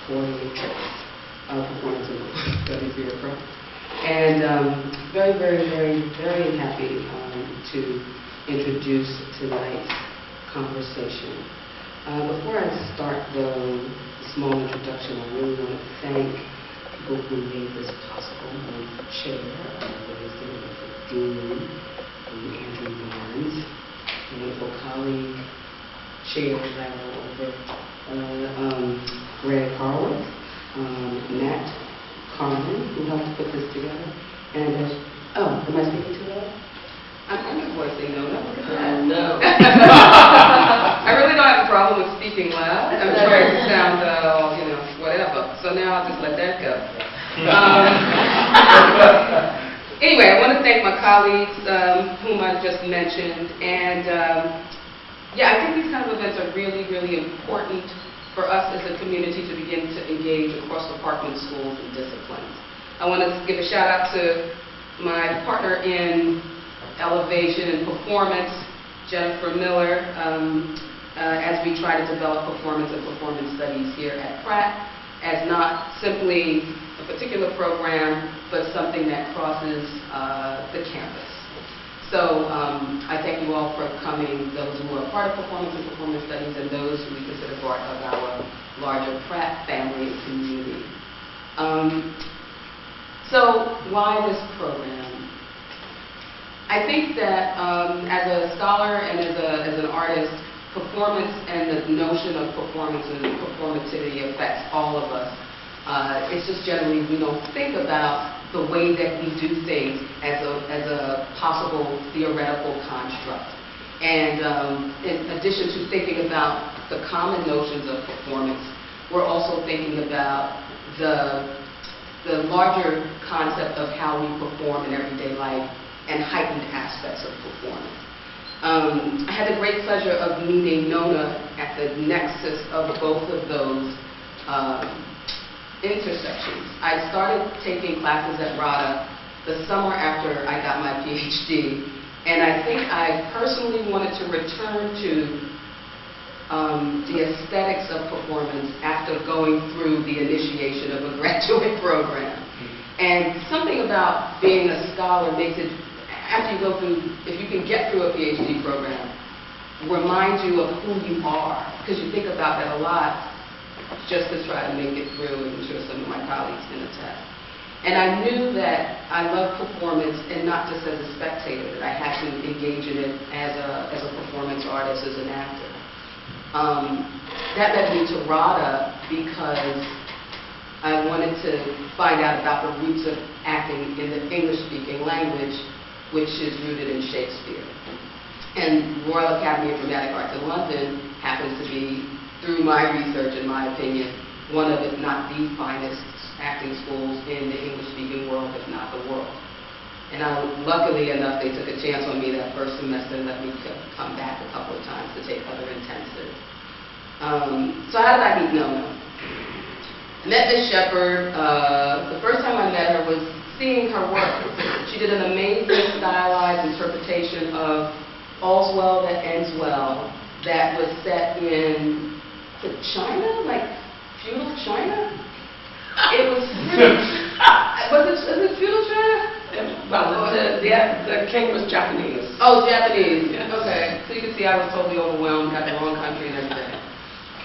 quarterly performance of Theatre Royal. And very, very, very, very happy to introduce tonight's conversation. Before I start the small introduction, I really want to thank people who made this possible. The chair, the dean, Andrew Barnes, a wonderful colleague, chair over Gregg Horowitz, Matt Carmen, who helped put this together, and am I speaking too loud? I'm voicing Nona. No. I really don't have a problem with speaking loud. I'm trying to sound, whatever. So now I'll just let that go. Anyway, I want to thank my colleagues whom I just mentioned, and I think these kind of events are really, really important for us as a community to begin to engage across department schools and disciplines. I want to give a shout out to my partner in elevation and performance, Jennifer Miller, as we try to develop performance and performance studies here at Pratt, as not simply a particular program, but something that crosses the campus. So I thank you all for coming, those who are part of performance and performance studies, and those who we consider part of our larger Pratt family and community. So why this program? I think that as a scholar and as an artist, performance and the notion of performance and performativity affects all of us. It's just generally we don't think about the way that we do things as a possible theoretical construct. And in addition to thinking about the common notions of performance, we're also thinking about the larger concept of how we perform in everyday life and heightened aspects of performance. I had the great pleasure of meeting Nona at the nexus of both of those intersections. I started taking classes at RADA the summer after I got my PhD, and I think I personally wanted to return to the aesthetics of performance after going through the initiation of a graduate program. And something about being a scholar makes it, after you go through, if you can get through a PhD program, reminds you of who you are, because you think about that a lot just to try to make it through, and I'm sure some of my colleagues can attest. And I knew that I loved performance, and not just as a spectator, that I had to engage in it as a performance artist, as an actor. That led me to RADA because I wanted to find out about the roots of acting in the English-speaking language, which is rooted in Shakespeare. And Royal Academy of Dramatic Arts in London happens to be, through my research and my opinion, one of, if not the finest acting schools in the English-speaking world, if not the world. And luckily enough, they took a chance on me that first semester and let me come back a couple of times to take other intensives. So how did I meet Nona? I met Ms. Sheppard. The first time I met her was seeing her work. She did an amazing stylized interpretation of All's Well That Ends Well that was set in China, like feudal China. It was really, was it feudal China? Well, the king was Japanese. Oh, Japanese. Yes. Okay. So you can see I was totally overwhelmed, got the wrong country and everything.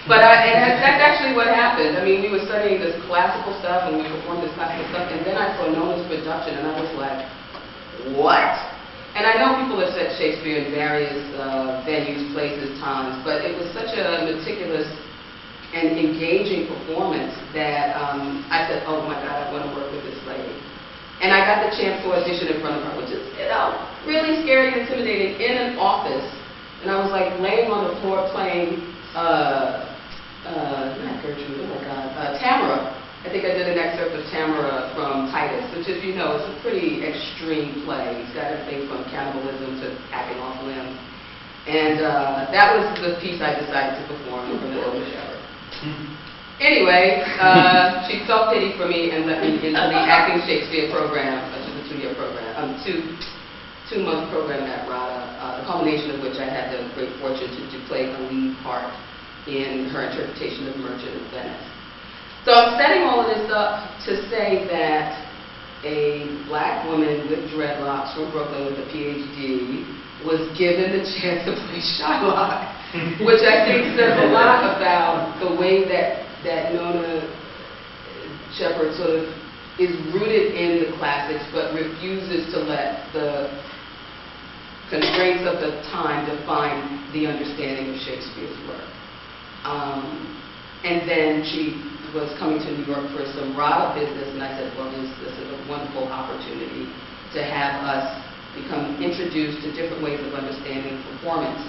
But that's actually what happened. I mean, we were studying this classical stuff and we performed this classical stuff, and then I saw Nona's production and I was like, what? And I know people have said Shakespeare in various venues, places, times, but it was such a meticulous and engaging performance that I said, oh my God, I want to work with this lady. And I got the chance to audition in front of her, which is, really scary and intimidating, in an office. And I was like laying on the floor playing, not Gertrude, oh my God, Tamara. I think I did an excerpt of Tamara from Titus, which, as you know, is a pretty extreme play. It's got everything from cannibalism to hacking off limbs. And that was the piece I decided to perform in front of Nona Sheppard. Anyway, she felt pity for me and let me into the Acting Shakespeare program, which is a two-year program, two-month program at RADA, the culmination of which I had the great fortune to play a lead part in her interpretation of Merchant of Venice. So I'm setting all of this up to say that a black woman with dreadlocks from Brooklyn with a PhD was given the chance to play Shylock, which I think says a lot about the way that Nona Sheppard sort of is rooted in the classics, but refuses to let the constraints of the time define the understanding of Shakespeare's work. And then she was coming to New York for some RADA business, and I said, well, this is a wonderful opportunity to have us become introduced to different ways of understanding performance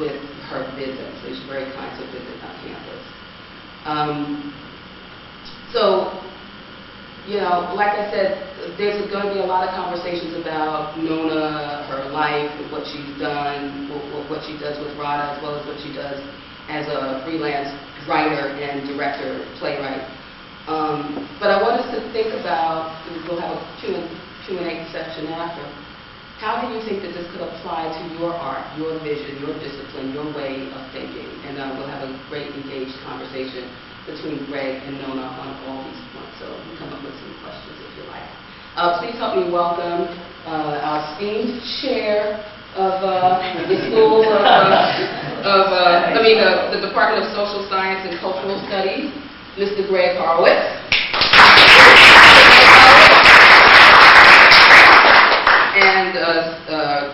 with her visits. She's very kind to visit on campus. So, you know, like I said, there's going to be a lot of conversations about Nona, her life, what she's done, what she does with RADA, as well as what she does as a freelance writer and director, playwright. But I want us to think about, we'll have a Q&A section after, how do you think that this could apply to your art, your vision, your discipline, your way of thinking? And we'll have a great engaged conversation between Gregg and Nona on all these points. So we'll come up with some questions if you like. Please help me welcome our esteemed chair of the School the Department of Social Science and Cultural Studies, Mr. Gregg Horowitz. And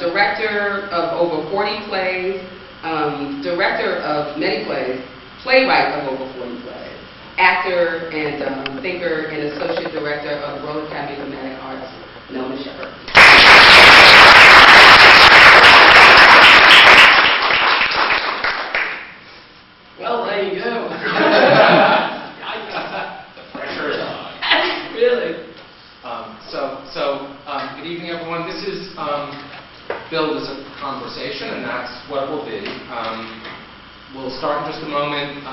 director of over 40 plays, director of many plays, playwright of over 40 plays, actor and thinker and associate director of the Royal Academy of Dramatic Arts, Nona Sheppard. Well, there you go. The pressure is on. Really? Good evening, everyone. This is billed as a conversation, and that's what it will be. We'll start in just a moment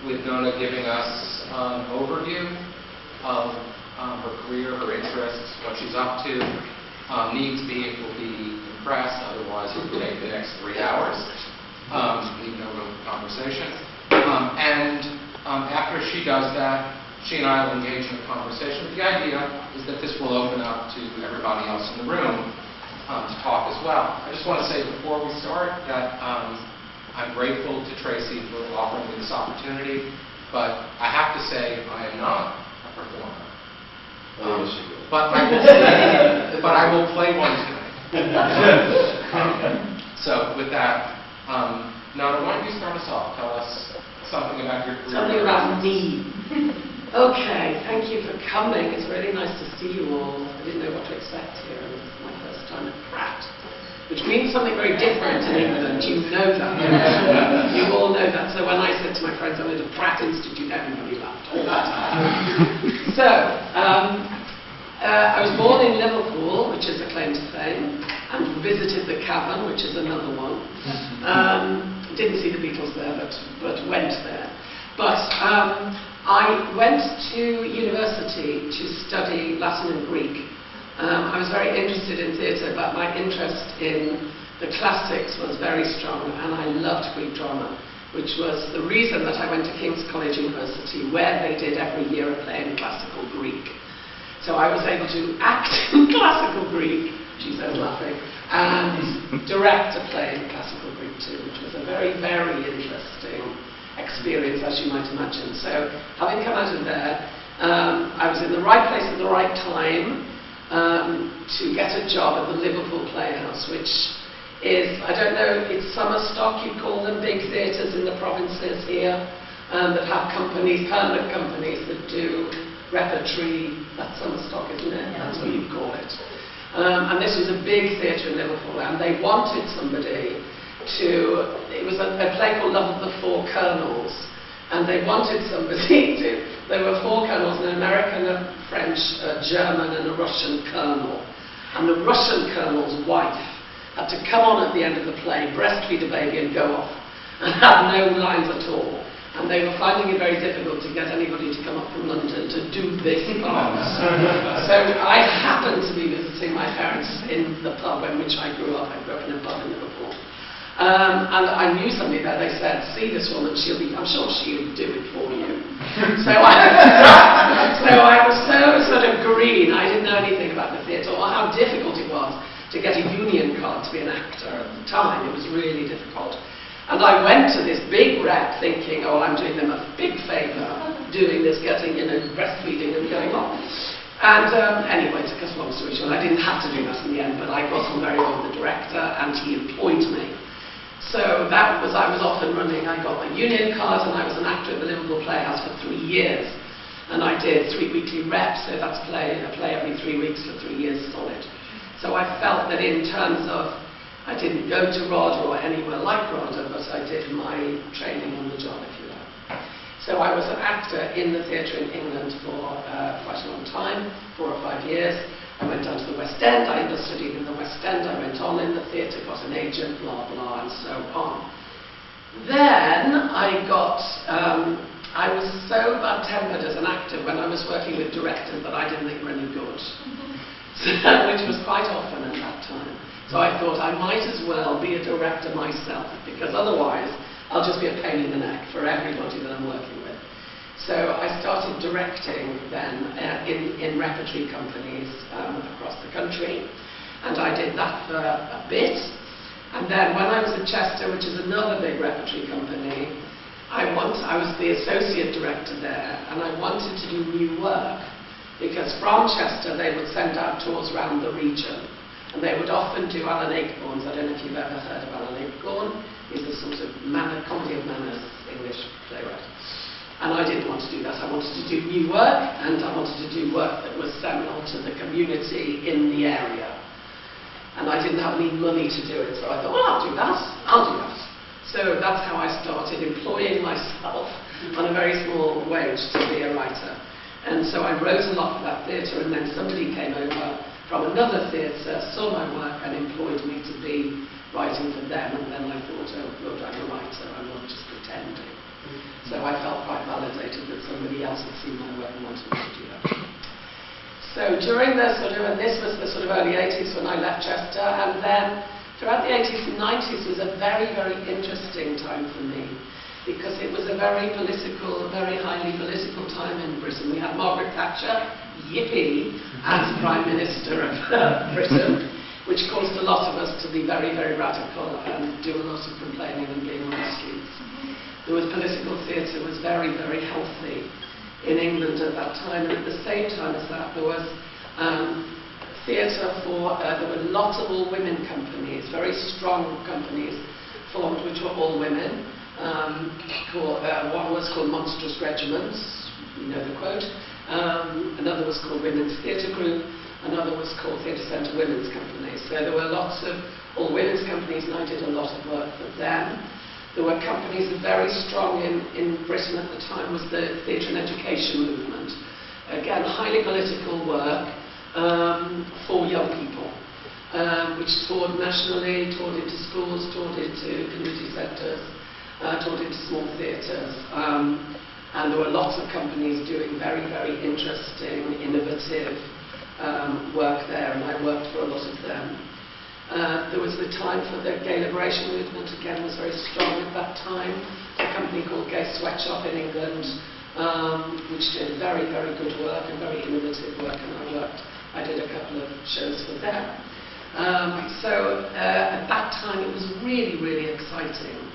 with Nona giving us an overview of her career, her interests, what she's up to. Needs be, it will be compressed, otherwise it will take the next 3 hours. Leave no room for conversation. After she does that, she and I will engage in a conversation. But the idea is that this will open up to everybody else in the room to talk as well. I just want to say before we start that I'm grateful to Traci for offering me this opportunity, but I have to say I am not a performer. But I will play one tonight. So with that, Nona, why don't you start us off? Tell us something about your career. Something about me. Okay, thank you for coming. It's really nice to see you all. I didn't know what to expect here, and it's my first time at Pratt, which means something very different in England. You know that. You all know that. So when I said to my friends I went to Pratt Institute, everybody laughed all that time. So, I was born in Liverpool, which is a claim to fame, and visited the Cavern, which is another one. Didn't see the Beatles there, but went there. But I went to university to study Latin and Greek. I was very interested in theatre, but my interest in the classics was very strong, and I loved Greek drama, which was the reason that I went to King's College University, where they did every year a play in classical Greek. So I was able to act in classical Greek, she's there laughing, and direct a play in classical Greek too, which was a very, very interesting experience, as you might imagine. So having come out of there, I was in the right place at the right time to get a job at the Liverpool Playhouse, which is, I don't know, it's summer stock, you'd call them, big theatres in the provinces here, that have companies, permanent companies that do repertory. That's summer stock, isn't it? Yeah. That's what you'd call it. And this was a big theatre in Liverpool, and they wanted somebody to, it was a play called Love of the Four Colonels, and they wanted somebody to, there were four colonels, an American, a French, a German, and a Russian colonel. And the Russian colonel's wife had to come on at the end of the play, breastfeed a baby and go off, and have no lines at all. And they were finding it very difficult to get anybody to come up from London to do this part. So I happened to be visiting my parents in the pub in which I grew up. I grew up in a pub in Liverpool. And I knew somebody there. They said, "See this woman? I'm sure she'll do it for you." So I was so sort of green. I didn't know anything about the theatre or how difficult it was to get a union card to be an actor at the time. It was really difficult. And I went to this big rep thinking, "Oh, I'm doing them a big favour, doing this, getting, breastfeeding and going on." And anyway, to cut a long story short, I didn't have to do that in the end, but I got on very well with the director and he employed me. So I was off and running. I got my union card and I was an actor at the Liverpool Playhouse for 3 years. And I did 3 weekly reps, so that's a play every 3 weeks for 3 years solid. So I felt that in terms of, I didn't go to RADA or anywhere like RADA, but I did my training on the job, if you like. So I was an actor in the theatre in England for quite a long time, 4 or 5 years. I went down to the West End, I studied in the West End, I went on in the theatre, got an agent, blah, blah, and so on. Then I was so bad-tempered as an actor when I was working with directors that I didn't think were any good, which was quite often at that time. So I thought I might as well be a director myself, because otherwise I'll just be a pain in the neck for everybody that I'm working with. So I started directing then in repertory companies across the country, and I did that for a bit. And then when I was at Chester, which is another big repertory company, I was the associate director there, and I wanted to do new work, because from Chester they would send out tours around the region, and they would often do Alan Ayckbourn's. I don't know if you've ever heard of Alan Ayckbourn. He's a sort of comedy of manners English playwright. And I didn't want to do that. I wanted to do new work, and I wanted to do work that was seminal to the community in the area. And I didn't have any money to do it, so I thought, well, I'll do that. So that's how I started employing myself on a very small wage to be a writer. And so I wrote a lot for that theatre, and then somebody came over from another theatre, saw my work, and employed me to be writing for them. And then I thought, oh, good, I'm a writer, I'm not just pretending. So I felt quite validated that somebody else had seen my work and wanted me to do that. So during the and this was the sort of early 80s when I left Chester, and then throughout the 80s and 90s was a very, very interesting time for me, because it was a very highly political time in Britain. We had Margaret Thatcher, yippee, as Prime Minister of Britain, which caused a lot of us to be very, very radical and do a lot of complaining and being on the streets. Political theatre was very, very healthy in England at that time, and at the same time as that there was theatre there were lots of all-women companies, very strong companies formed which were all women. One was called Monstrous Regiments, you know the quote, another was called Women's Theatre Group, another was called Theatre Centre Women's Company. So there were lots of all-women's companies, and I did a lot of work for them. There were companies very strong in Britain at the time was the theatre and education movement. Again, highly political work for young people, which toured nationally, toured into schools, toured into community centres, toured into small theatres. And there were lots of companies doing very, very interesting, innovative work there, and I worked for a lot of them. There was the time for the gay liberation movement, again, was very strong at that time. A company called Gay Sweatshop in England, which did very, very good work and very innovative work, and I did a couple of shows for them. So at that time it was really, really exciting.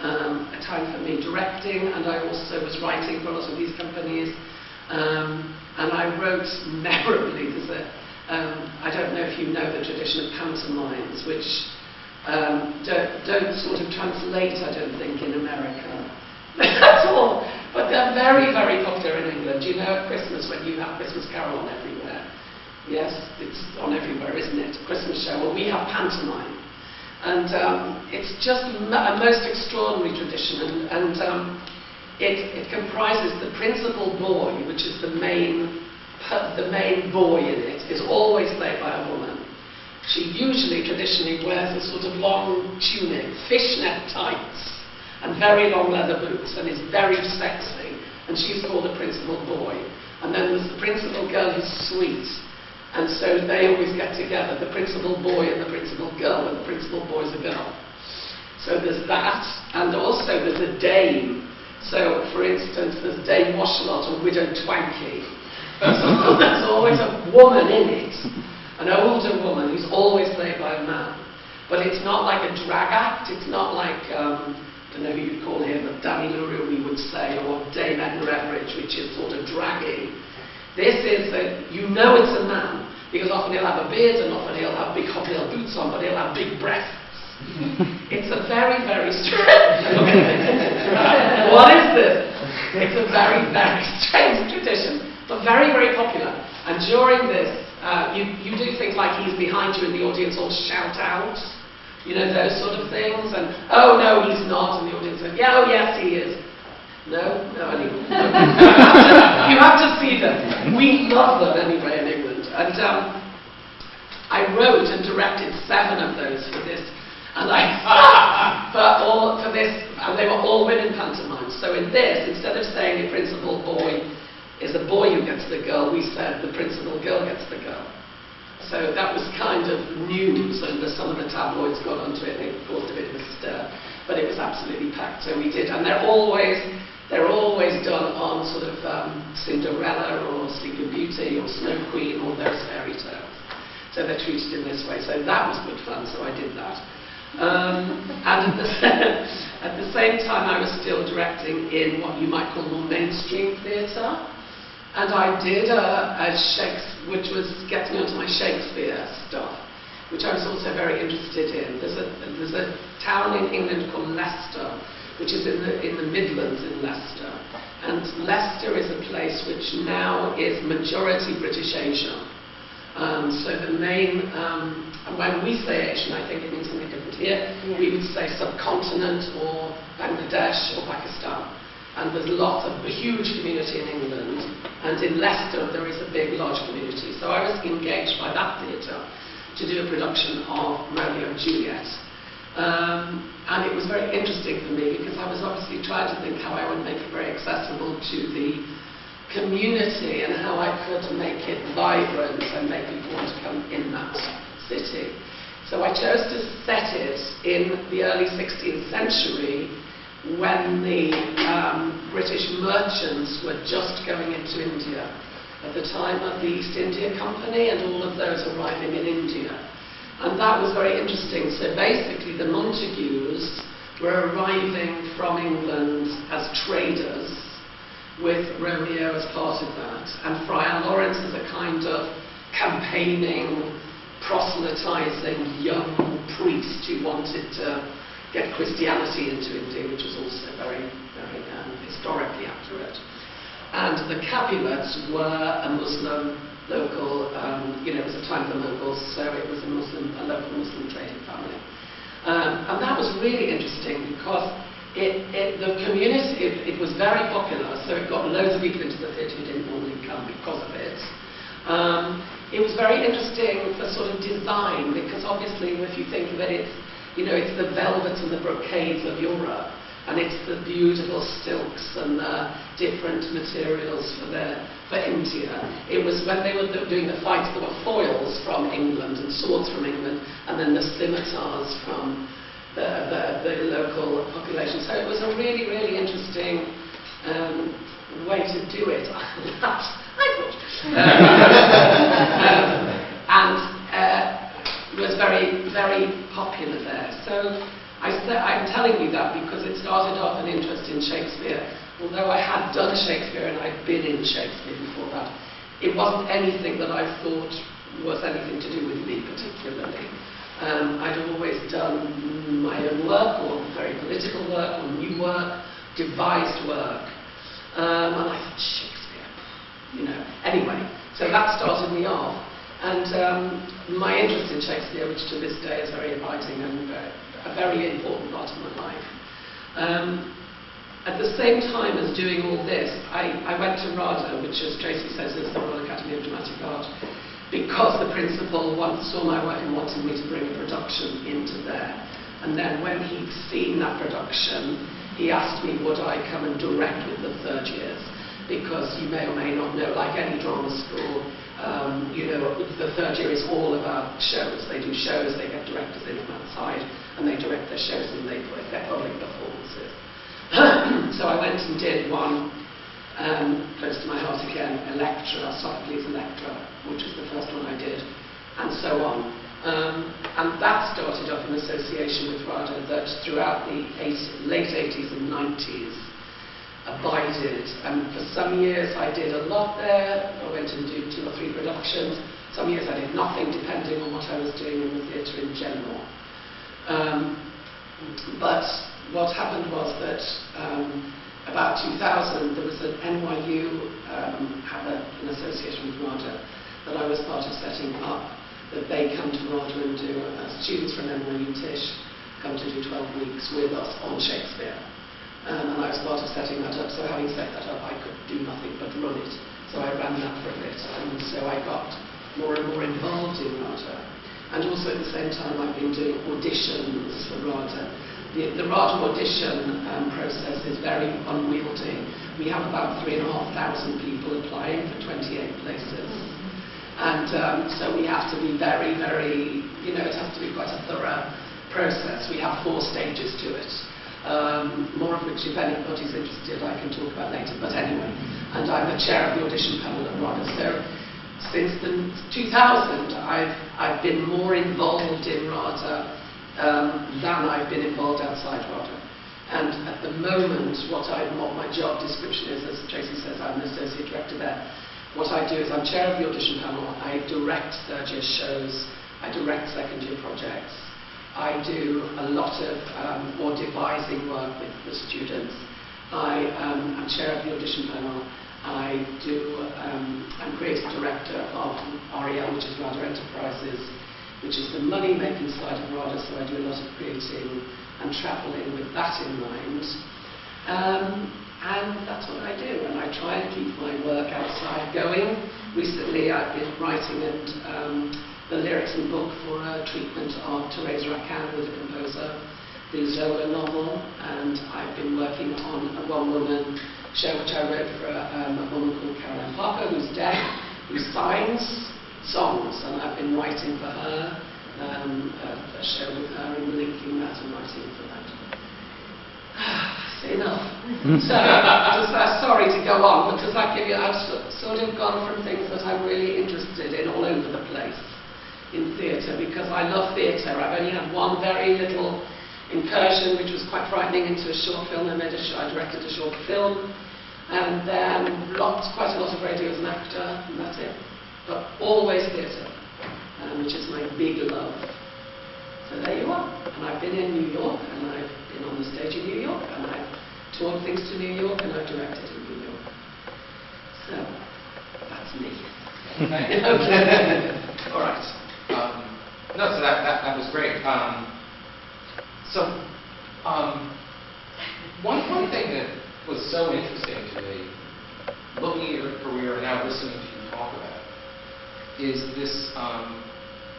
A time for me directing, and I also was writing for a lot of these companies. And I wrote memorably, I don't know if you know the tradition of pantomimes, which don't sort of translate, I don't think, in America at all. But they're very, very popular in England. You know, at Christmas when you have Christmas Carol on everywhere. Yes, it's on everywhere, isn't it? Christmas show. Well, we have pantomime. And it's just a most extraordinary tradition. And it comprises the principal boy, which is the main boy in it, is always played by a woman. She usually, traditionally, wears a sort of long tunic, fishnet tights, and very long leather boots, and is very sexy, and she's called the principal boy. And then there's the principal girl who's sweet, and so they always get together, the principal boy and the principal girl, and the principal boy's a girl. So there's that, and also there's a dame. So, for instance, there's Dame Washalot or Widow Twanky. So there's always a woman in it, an older woman who's always played by a man. But it's not like a drag act, it's not like, I don't know who you'd call him, but Danny LaRue we would say, or Dame Edna Everidge, which is sort of dragging. This is, you know it's a man, because often he'll have a beard and often he'll have big hobnail boots on, but he'll have big breasts. It's a very, very strange... What is this? It's a very, very strange tradition, but very, very popular. And during this, you do things like he's behind you in the audience, all shout out, you know, those sort of things, and oh no, he's not, and the audience says, yeah, oh yes, he is. No, anyway. You have to see them. We love them anyway in England. And I wrote and directed 7 of those for this. And for this, and they were all women pantomimes. So in this, instead of saying the principal boy is a boy who gets the girl, we said the principal girl gets the girl. So that was kind of news, and some of the tabloids got onto it, and it caused a bit of a stir. But it was absolutely packed, so we did. And they're always done on sort of Cinderella or Sleeping Beauty or Snow Queen or those fairy tales. So they're treated in this way. So that was good fun, so I did that. And at the same time, I was still directing in what you might call more mainstream theatre. And I did a Shakespeare, which was getting onto my Shakespeare stuff, which I was also very interested in. There's a town in England called Leicester, which is in the Midlands in Leicester. And Leicester is a place which now is majority British Asian. So the main, and when we say Asian, I think it means something different here. Yeah. We would say subcontinent or Bangladesh or Pakistan. And there's a huge community in England. And in Leicester, there is a big, large community. So I was engaged by that theatre to do a production of Romeo and Juliet. And it was very interesting for me because I was obviously trying to think how I would make it very accessible to the community and how I could make it vibrant and make people want to come in that city. So I chose to set it in the early 16th century when the British merchants were just going into India at the time of the East India Company and all of those arriving in India. And that was very interesting. So basically the Montagues were arriving from England as traders with Romeo as part of that. And Friar Lawrence is a kind of campaigning, proselytizing young priest who wanted to get Christianity into India, which was also very, very historically accurate. And the Capulets were a Muslim local, it was a time for Mughals, so it was a local Muslim trading family. And that was really interesting because the community, it was very popular, so it got loads of people into the theatre who didn't normally come because of it. It was very interesting for sort of design, because obviously if you think of it, it's the velvets and the brocades of Europe, and it's the beautiful silks and the different materials for India. It was when they were doing the fights, there were foils from England and swords from England, and then the scimitars from the local population. So it was a really, really interesting way to do it. I thought. And it was very, very popular there. So I'm telling you that because it started off an interest in Shakespeare. Although I had done Shakespeare and I'd been in Shakespeare before that, it wasn't anything that I thought was anything to do with me particularly. I'd always done my own work, or very political work, or new work, devised work. And I thought, Shakespeare, Anyway, so that started me off. And my interest in Shakespeare, which to this day is very abiding and a very important part of my life. At the same time as doing all this, I went to RADA, which, as Traci says, is the Royal Academy of Dramatic Art, because the principal once saw my work and wanted me to bring a production into there. And then when he'd seen that production, he asked me would I come and direct with the third years. because you may or may not know, like any drama school, you know, the third year is all about shows. They do shows, they get directors in from outside, and they direct their shows and they put their public performances. So I went and did one close to my heart again, Electra, Sophocles' Electra, which was the first one I did, and so on. And that started off an association with RADA that throughout the late 80s and 90s abided. And for some years I did a lot there. I went and did 2 or 3 productions. Some years I did nothing, depending on what I was doing in the theatre in general. But what happened was that about 2000 there was an NYU had an association with RADA that I was part of setting up, that they come to RADA and do, students from NYU Tisch come to do 12 weeks with us on Shakespeare. And I was part of setting that up, so having set that up I could do nothing but run it. So I ran that for a bit, and so I got more and more involved in RADA. And also at the same time I've been doing auditions for RADA. The RADA audition process is very unwieldy. We have about 3,500 people applying for 28 places. And so we have to be very, very, you know, it has to be quite a thorough process. We have 4 stages to it. More of which, if anybody's interested, I can talk about later. But anyway, and I'm the chair of the audition panel at RADA. So since 2000, I've been more involved in RADA than I've been involved outside RADA. And at the moment, what my job description is, as Traci says, I'm an associate director there. What I do is I'm chair of the audition panel. I direct third-year shows. I direct second-year projects. I do a lot of more devising work with the students. I'm chair of the audition panel. I'm creative director of REL, which is RADA Enterprises, which is the money-making side of RADA, so I do a lot of creating and travelling with that in mind. And that's what I do, and I try and keep my work outside going. Recently I've been writing the lyrics and book for a treatment of Thérèse Racan with a composer, the Zola novel, and I've been working on a one-woman show which I wrote for a woman called Caroline Parker, who's deaf, who signs songs, and I've been writing for her, a show with her and linking that and writing for that. Enough. So, sorry to go on, but does that give you, I've sort of gone from things that I'm really interested in all over the place in theatre, because I love theatre. I've only had one very little incursion, which was quite frightening, into a short film. I directed a short film, and then quite a lot of radio as an actor, and that's it. But always theatre, which is my big love. So there you are. And I've been in New York, and I've been on the stage in New York, and I've toured things to New York, and I've directed in New York. So, that's me. Okay. All right. No, so that was great. One thing that was so interesting to me, looking at your career and now listening to you talk about it, is this,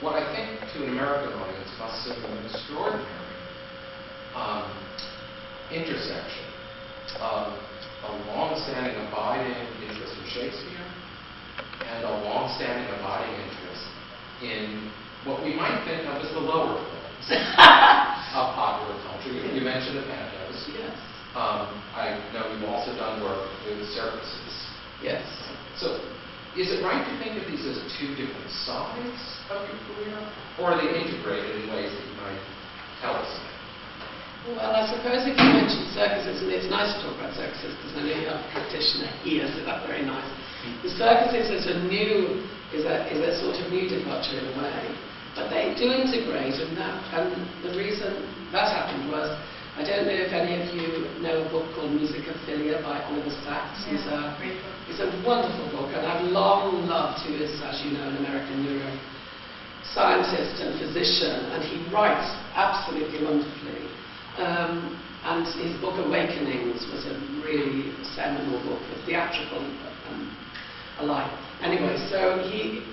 what I think to an American audience must seem an extraordinary intersection of a long-standing abiding interest in Shakespeare and a long-standing abiding interest in what we might think of as the lower forms of popular culture. You mentioned the pantos. Yes. I know you've also done work with circuses. Yes. So, is it right to think of these as 2 different sides of your career, or are they integrated in ways that you might tell us? Well, I suppose if you mention circuses, and it's nice to talk about circuses because I know you have a practitioner here, so that's very nice. The circuses is a sort of new departure in a way, but they do integrate, and the reason that happened was, I don't know if any of you know a book called Musicophilia by Oliver Sacks. Yeah, It's a wonderful book, and I've long loved, who is, as you know, an American neuroscientist and physician, and he writes absolutely wonderfully. And his book Awakenings was a really seminal book, a theatrical alike. Anyway, so he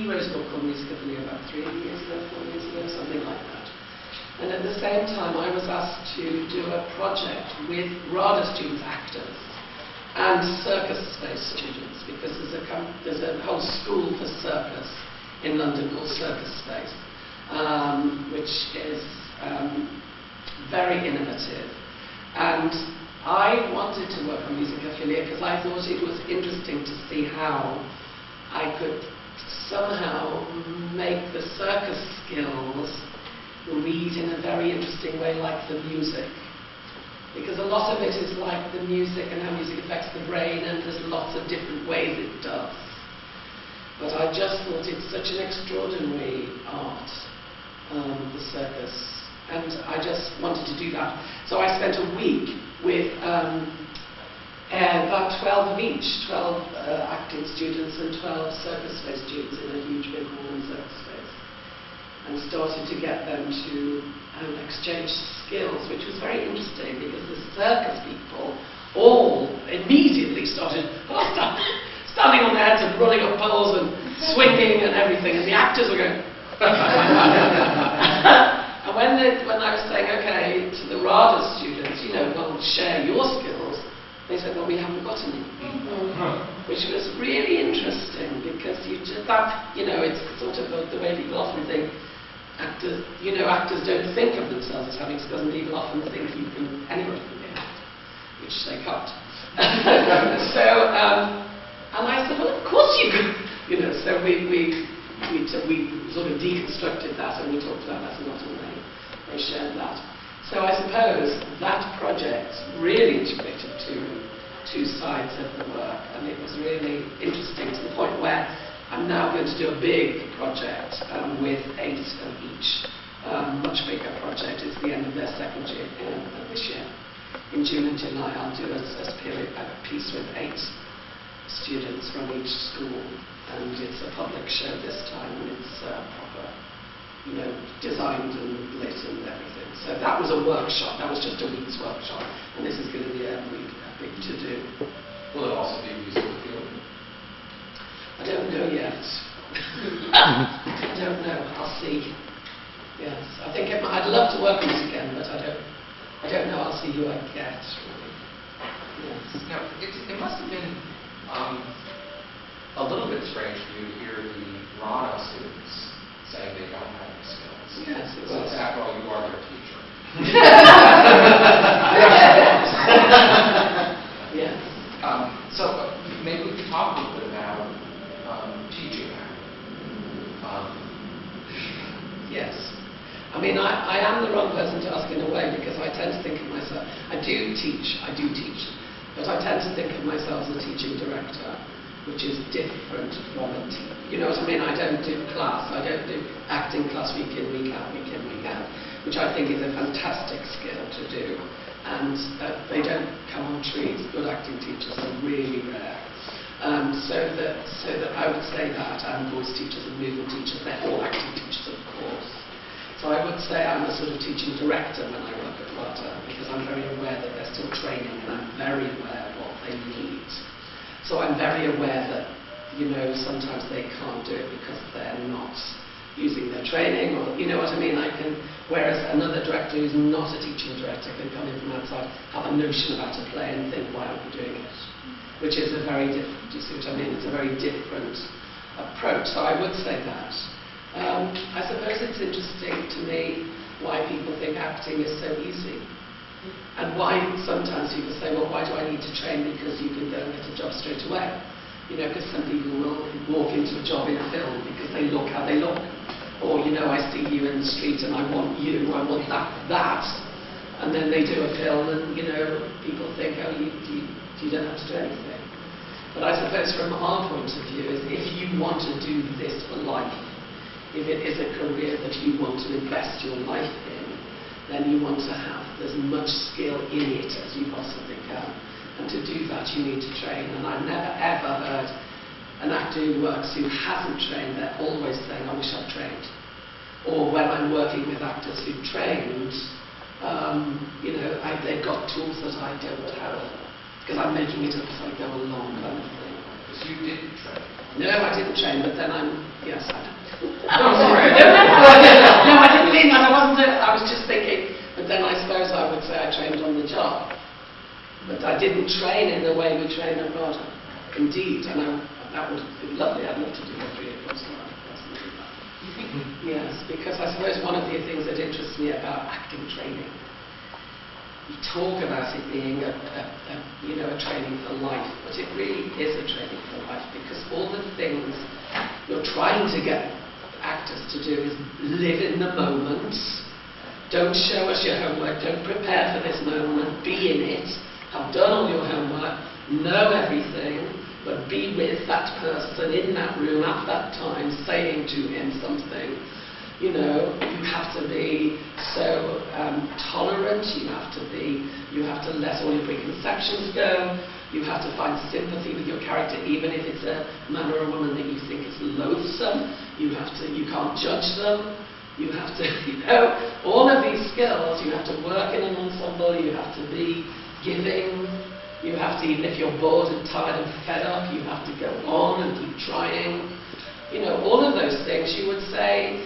wrote a book called Musicophilia about 3 years ago, 4 years ago, something like that. And at the same time, I was asked to do a project with RADA students, actors. And and circus space students, because there's a whole school for circus in London called Circus Space, which is very innovative. And I wanted to work on music affiliate because I thought it was interesting to see how I could somehow make the circus skills read in a very interesting way like the music. Because a lot of it is like the music and how music affects the brain, and there's lots of different ways it does. But I just thought it's such an extraordinary art, the circus, and I just wanted to do that. So I spent a week with about 12 of each, 12 acting students and 12 circus space students in a huge big hall in circus space, and started to get them to exchange skills, which was very interesting because the circus people all immediately started standing on their heads and running up poles and swinging and everything, and the actors were going and when I was saying, okay, to the RADA students, well, share your skills, they said, well, we haven't got any. Which was really interesting because it's sort of the way people often think actors don't think of themselves as having skills, and people often think anybody can be an actor, which they can't. So, and I said, well, of course you can. So we sort of deconstructed that, and we talked about that a lot, and they shared that. So I suppose that project really integrated two sides of the work, and it was really interesting to the point where I'm now going to do a big project with 8 of each, much bigger project. It's the end of their second year this year. In June and July I'll do a piece with 8 students from each school, and it's a public show this time, and it's proper, designed and lit and everything. So that was a workshop, that was just a week's workshop, and this is going to be a big to-do. Will it also be musical theatre? I don't know yet. I don't know. I'll see. Yes, I think I'd love to work on this again, but I don't know. I'll see who I get. Really. Yes. Now, it must have been a little bit strange for you to hear the RADA students saying they don't have any skills. Yes, it was. Since after all, you are their teacher. Yes. So maybe we could talk a little bit about teaching that. Yes. I mean, I am the wrong person to ask in a way, because I tend to think of myself, I do teach, but I tend to think of myself as a teaching director, which is different from a teacher. You know what I mean? I don't do class, I don't do acting class week in, week out, which I think is a fantastic skill to do. And they don't come on trees. Good acting teachers are really rare. So that I would say that, and voice teachers and movement teachers, they're all acting teachers, of course. So I would say I'm a sort of teaching director when I work at RADA, because I'm very aware that they're still training, and I'm very aware of what they need. So I'm very aware that, sometimes they can't do it because they're not using their training, or you know what I mean. Whereas another director who's not a teaching director can come in from outside, have a notion about a play, and think, why aren't we doing it? Which is a very different. Do you see what I mean? It's a very different approach. So I would say that. I suppose it's interesting to me why people think acting is so easy, and why sometimes people say, well, why do I need to train? Because you can go and get a job straight away. Because some people will walk into a job in a film because they look how they look. Or, I see you in the street and I want that. And then they do a film and, people think, oh, you don't have to do anything. But I suppose from our point of view is if you want to do this for life, if it is a career that you want to invest your life in, then you want to have as much skill in it as you possibly can. And to do that, you need to train. And I've never, ever heard an actor who works who hasn't trained. They're always saying, I wish I'd trained. Or when I'm working with actors who've trained, they've got tools that I don't have, because I'm making it up as I go along, kind of thing. Because you didn't train. No, I didn't train, but then yes, I did. Oh, sorry. No, I didn't mean that. I was just thinking, but then I suppose I would say I trained on the job. But I didn't train in the way we train at RADA, indeed, and that would be lovely. I'd love to do a 3 o'clock slide. Yes, because I suppose one of the things that interests me about acting training, you talk about it being a training for life, but it really is a training for life, because all the things you're trying to get actors to do is live in the moment. Don't show us your homework, don't prepare for this moment, be in it, have done all your homework, know everything, but be with that person in that room at that time, saying to him something. You have to be so tolerant, you have to let all your preconceptions go, you have to find sympathy with your character, even if it's a man or a woman that you think is loathsome. You can't judge them. You have to, all of these skills. You have to work in an ensemble, you have to be giving, you have to, even if you're bored and tired and fed up, you have to go on and keep trying. All of those things you would say,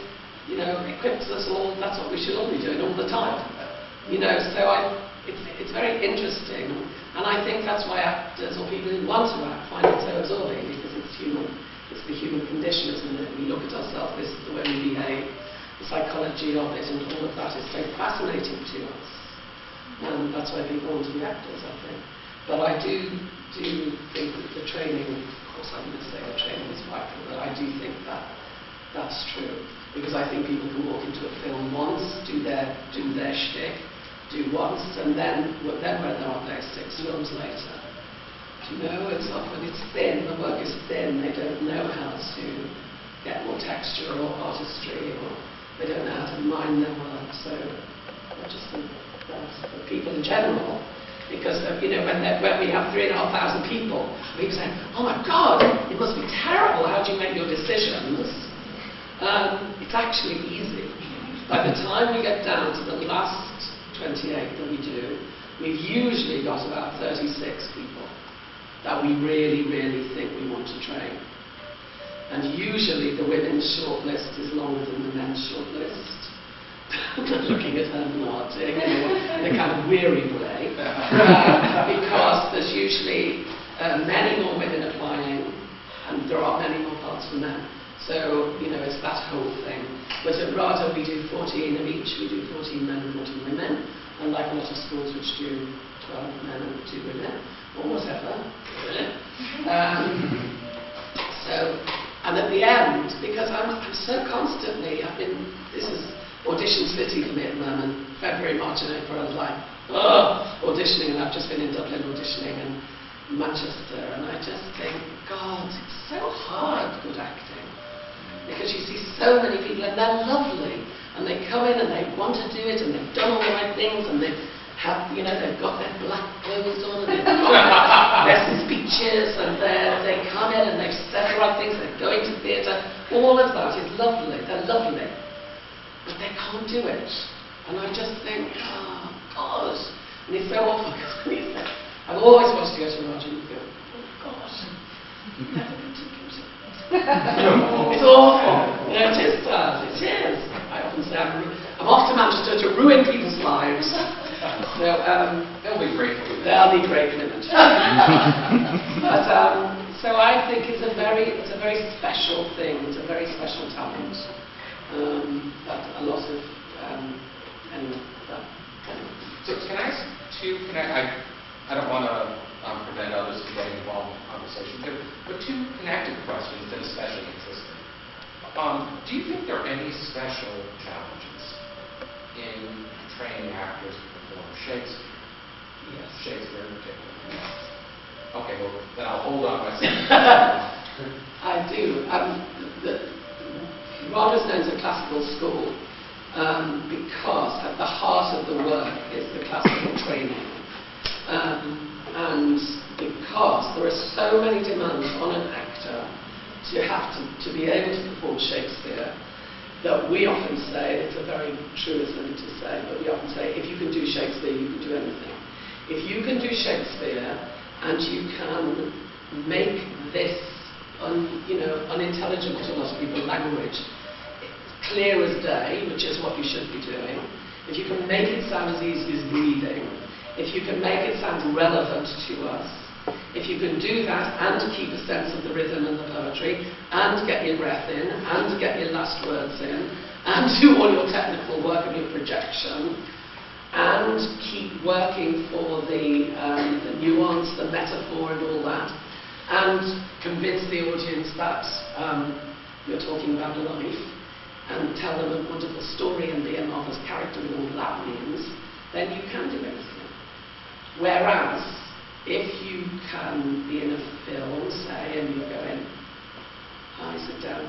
equips us all, that's what we should all be doing all the time. So it's very interesting, and I think that's why actors or people who want to act find it so absorbing, because it's human. It's the human condition, isn't it? We look at ourselves, this is the way we behave, the psychology of it, and all of that is so fascinating to us. And that's why people want to be actors, I think. But I do think that the training, of course I'm going to say the training is vital, but I do think that that's true. Because I think people can walk into a film once, do their shtick, do once, and then where are they 6 films later? It's thin, the work is thin, they don't know how to get more texture or artistry, or they don't know how to mine their work. So I just think that's for people in general, because when we have 3,500 people, we say, oh my God, it must be terrible, how do you make your decisions? It's actually easy. By the time we get down to the last 28 that we do, we've usually got about 36 people that we really, really think we want to train. And usually the women's shortlist is longer than the men's shortlist. Looking at her nodding in a kind of weary way. Because there's usually many more women applying, and there are many more parts for men. So, it's that whole thing. But at RADA we do 14 of each. We do 14 men and 14 women. Unlike a lot of schools which do 12 men and 2 women, or whatever. And at the end, because I'm so constantly, this is audition city for me at the moment. February, March and April, I was like, auditioning, and I've just been in Dublin auditioning and Manchester, and I just think, God, it's so hard, good acting. Because you see so many people, and they're lovely, and they come in and they want to do it, and they've done all the right things, and they've got their black clothes on, and they've got their speeches, and they come in and they've said the right things, they're going to theatre. All of that is lovely, they're lovely, but they can't do it. And I just think, oh God, and it's so awful, because when you say, I've always wanted to go to Roger, and you go, oh God, never been to music. It's awful. It is bad. It is. I often say I'm off to Manchester to ruin people's lives. So they'll be grateful. They'll be grateful. But so I think it's a very special thing. It's a very special talent. That a lot of anyway. So can I ask two? I don't want to prevent others from getting involved in the conversation, but 2 connected questions that especially interest me. Do you think there are any special challenges in training actors to perform Shakespeare? Yes. Shakespeare in particular? Yes. Okay, well, then I'll hold on myself. I do. RADA is known as a classical school because at the heart of the work is the classical training. And because there are so many demands on an actor to be able to perform Shakespeare, that we often say, it's a very truism to say, but we often say, if you can do Shakespeare, you can do anything. If you can do Shakespeare and you can make this unintelligible to a lot of people language clear as day, which is what you should be doing, if you can make it sound as easy as breathing, if you can make it sound relevant to us, if you can do that and keep a sense of the rhythm and the poetry, and get your breath in, and get your last words in, and do all your technical work and your projection, and keep working for the nuance, the metaphor and all that, and convince the audience that you're talking about life, and tell them a wonderful story and be a marvelous character and all that means, then you can do anything. Whereas, if you can be in a film, say, and you're going, hi, sit down,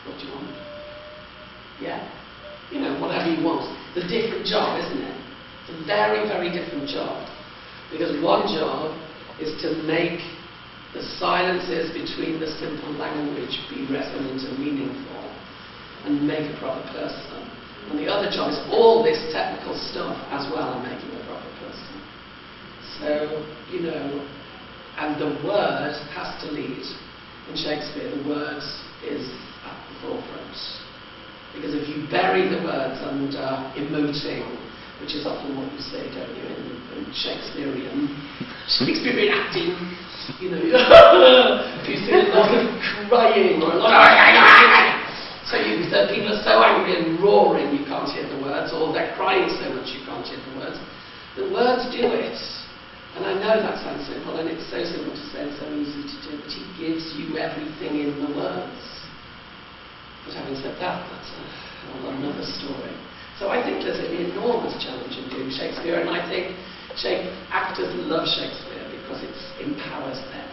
what do you want? Yeah? You know, whatever you want. It's a different job, isn't it? It's a very, very different job. Because one job is to make the silences between the simple language be resonant and meaningful, and make a proper person. And the other job is all this technical stuff as well and making a proper person. So, you know, and the word has to lead. In Shakespeare, the word is at the forefront. Because if you bury the words under emoting, which is often what you say, don't you, in Shakespearean acting, you know, you see a lot of crying or a lot of so people are so angry and roaring you can't hear the words, or they're crying so much you can't hear the words. The words do it. And I know that sounds simple, and it's so simple to say and so easy to do, but he gives you everything in the words. But having said that, that's another story. So I think there's an enormous challenge in doing Shakespeare, and I think actors love Shakespeare because it empowers them.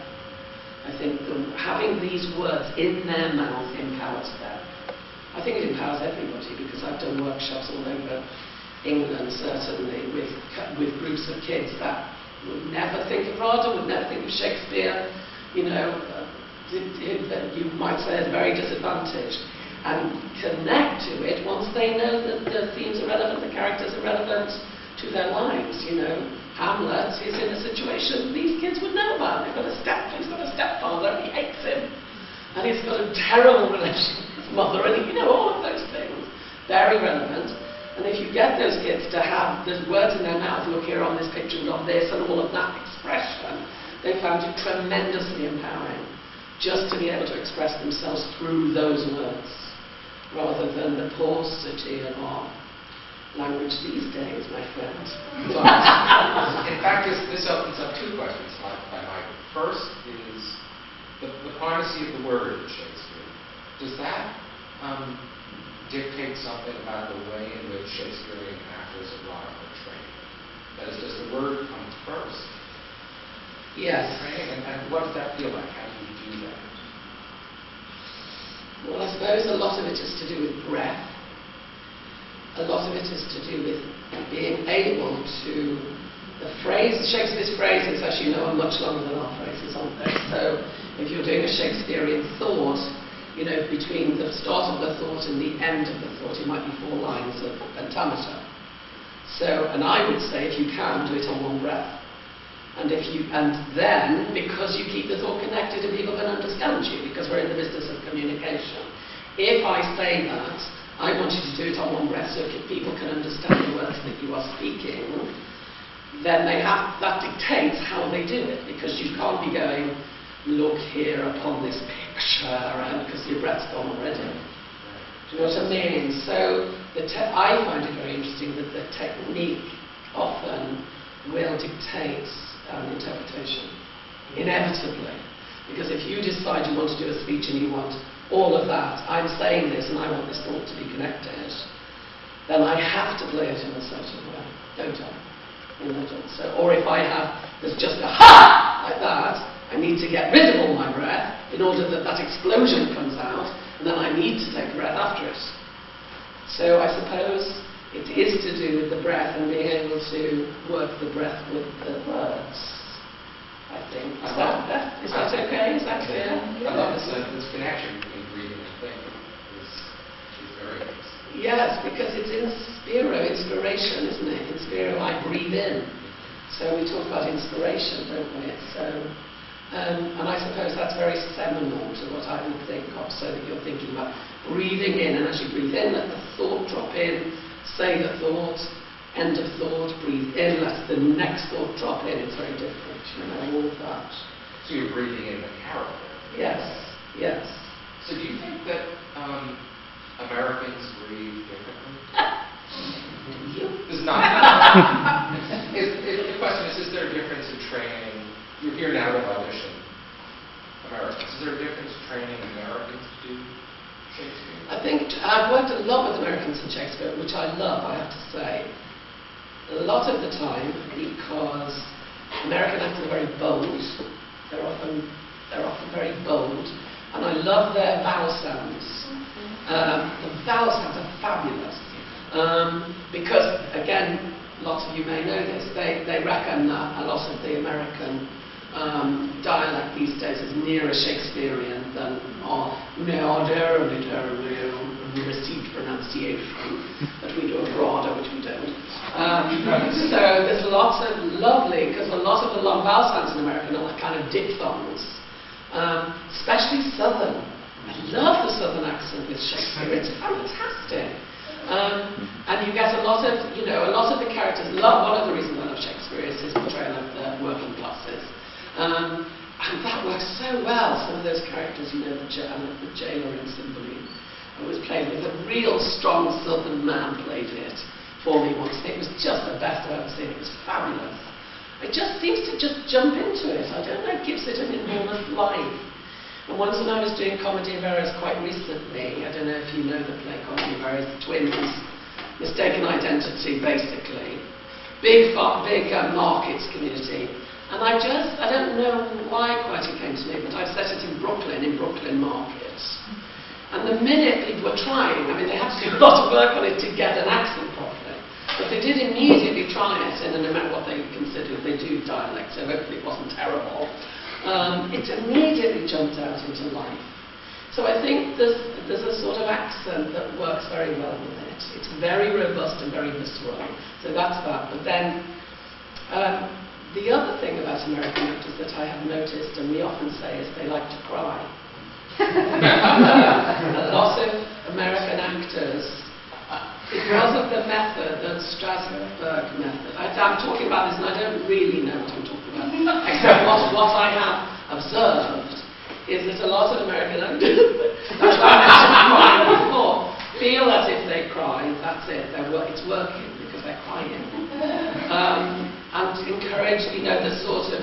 I think having these words in their mouth empowers them. I think it empowers everybody, because I've done workshops all over England, certainly, with groups of kids that would never think of RADA, would never think of Shakespeare, you know, you might say at a very disadvantaged, and connect to it once they know that the themes are relevant, the characters are relevant to their lives, you know. Hamlet is in a situation these kids would know about. He's got a stepfather, and he hates him. And he's got a terrible relationship with his mother, and you know, all of those things. Very relevant. And if you get those kids to have the words in their mouth, look here on this picture and on this, and all of that expression, they found it tremendously empowering, just to be able to express themselves through those words, rather than the paucity of our language these days, my friend. In fact, this opens up two questions by Mike. First is the primacy of the word in Shakespeare. Does that dictate something about the way in which Shakespearean actors arrive at training? That is, does the word come first? Yes. Training, and what does that feel like? How do you do that? Well, I suppose a lot of it is to do with breath. A lot of it is to do with being able to... Shakespeare's phrases, as you know, are much longer than our phrases, aren't they? So if you're doing a Shakespearean thought, you know, between the start of the thought and the end of the thought, it might be 4 lines of pentameter. So, and I would say, if you can, do it on one breath. And then, because you keep the thought connected and people can understand you, because we're in the business of communication, if I say that, I want you to do it on one breath so if people can understand the words that you are speaking, then that dictates how they do it, because you can't be going, look here upon this picture, and because your breath's gone already. Do you know what I mean? So I find it very interesting that the technique often will dictate interpretation, inevitably. Because if you decide you want to do a speech and you want all of that, I'm saying this and I want this thought to be connected, then I have to play it in a certain way, don't I? So, or if there's just a ha like that, I need to get rid of all my breath in order that explosion comes out, and then I need to take a breath after it. So I suppose it is to do with the breath and being able to work the breath with the words, I think. Is that okay? Is that clear? I love this connection between breathing and thinking. Is very interesting. Yes, because it's inspiration, isn't it? In Spiro, I breathe in. So we talk about inspiration, don't we? So, and I suppose that's very seminal to what I would think of, so that you're thinking about breathing in, and as you breathe in, let the thought drop in, say the thought, end of thought, breathe in, let the next thought drop in. It's very different, all of that. So you're breathing in the character. Yes, yes. So do you think that Americans breathe differently? This is not. The question is there a difference in training? You're here now to audition Americans. Is there a difference in training Americans to do Shakespeare? I think I've worked a lot with Americans in Shakespeare, which I love, I have to say. A lot of the time, because American actors are very bold. They're often very bold, and I love their vowel sounds. The vowel sounds are fabulous. Because, again, lots of you may know this, they reckon that a lot of the American dialect these days is nearer Shakespearean than received pronunciation that we do of RADA, which we don't. So there's lots of lovely, because a lot of the long vowel sounds in American are kind of diphthongs, especially Southern. I love the Southern accent with Shakespeare. It's fantastic. And you get a lot of the characters love. One of the reasons I love Shakespeare is his portrayal of the working classes. And that works so well. Some of those characters, the jailer in Cymbeline, was played with a real strong Southern man played it for me once. It was just the best I've ever seen. It was fabulous. It just seems to just jump into it. I don't know, it gives it an enormous life. And once when I was doing Comedy of Errors quite recently, I don't know if you know the play Comedy of Errors, the twins, mistaken identity basically, big markets community. And I don't know why quite it came to me, but I've set it in Brooklyn Market. And the minute people were trying, they had to do a lot of work on it to get an accent properly, but they did immediately try it in what they considered, they do dialect, so hopefully it wasn't terrible. It immediately jumped out into life. So I think there's a sort of accent that works very well with it. It's very robust and very visceral. So that's that. But then the other thing about American actors that I have noticed, and we often say, is they like to cry. A lot of American actors, because of the method, the Strasbourg method. I'm talking about this and I don't really know what I'm talking about. Except what I have observed is that a lot of American actors, that's why I mentioned crying before, feel as if they cry, that's it, it's working because they're crying. And encourage, the sort of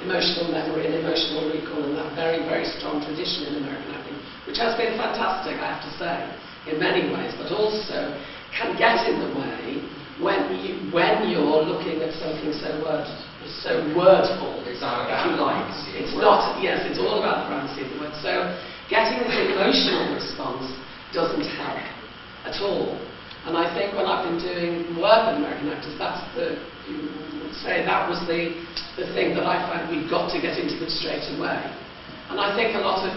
emotional memory and emotional recall and that very, very strong tradition in American acting, which has been fantastic, I have to say, in many ways, but also can get in the way when you're looking at something so wordful, if you like. It's not, yes, it's all about the primacy of the word. So getting the emotional response doesn't help at all. And I think when I've been doing work with American actors, that was the thing that I find we've got to get into them straight away. And I think a lot of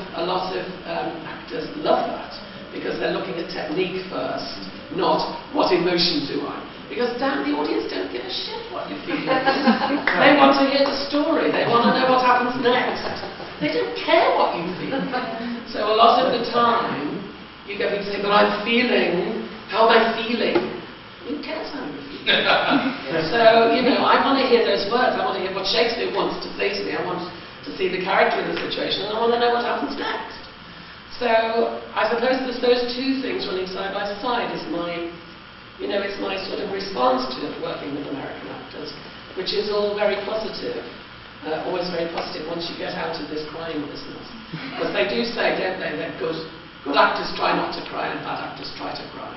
actors love that, because they're looking at technique first, not what emotion do I. Because damn, the audience don't give a shit what you're feeling. They want to hear the story. They want to know what happens next. They don't care what you feel. So a lot of the time, you go and say, but I'm feeling, how am I feeling? Who cares how you're feeling? So, I want to hear those words. I want to hear what Shakespeare wants to say to me. I want to see the character in the situation, and I want to know what happens next. So I suppose there's those two things running side by side is my, it's my sort of response to working with American actors, which is all very positive, always very positive once you get out of this crying business. Because they do say, don't they, that good actors try not to cry and bad actors try to cry.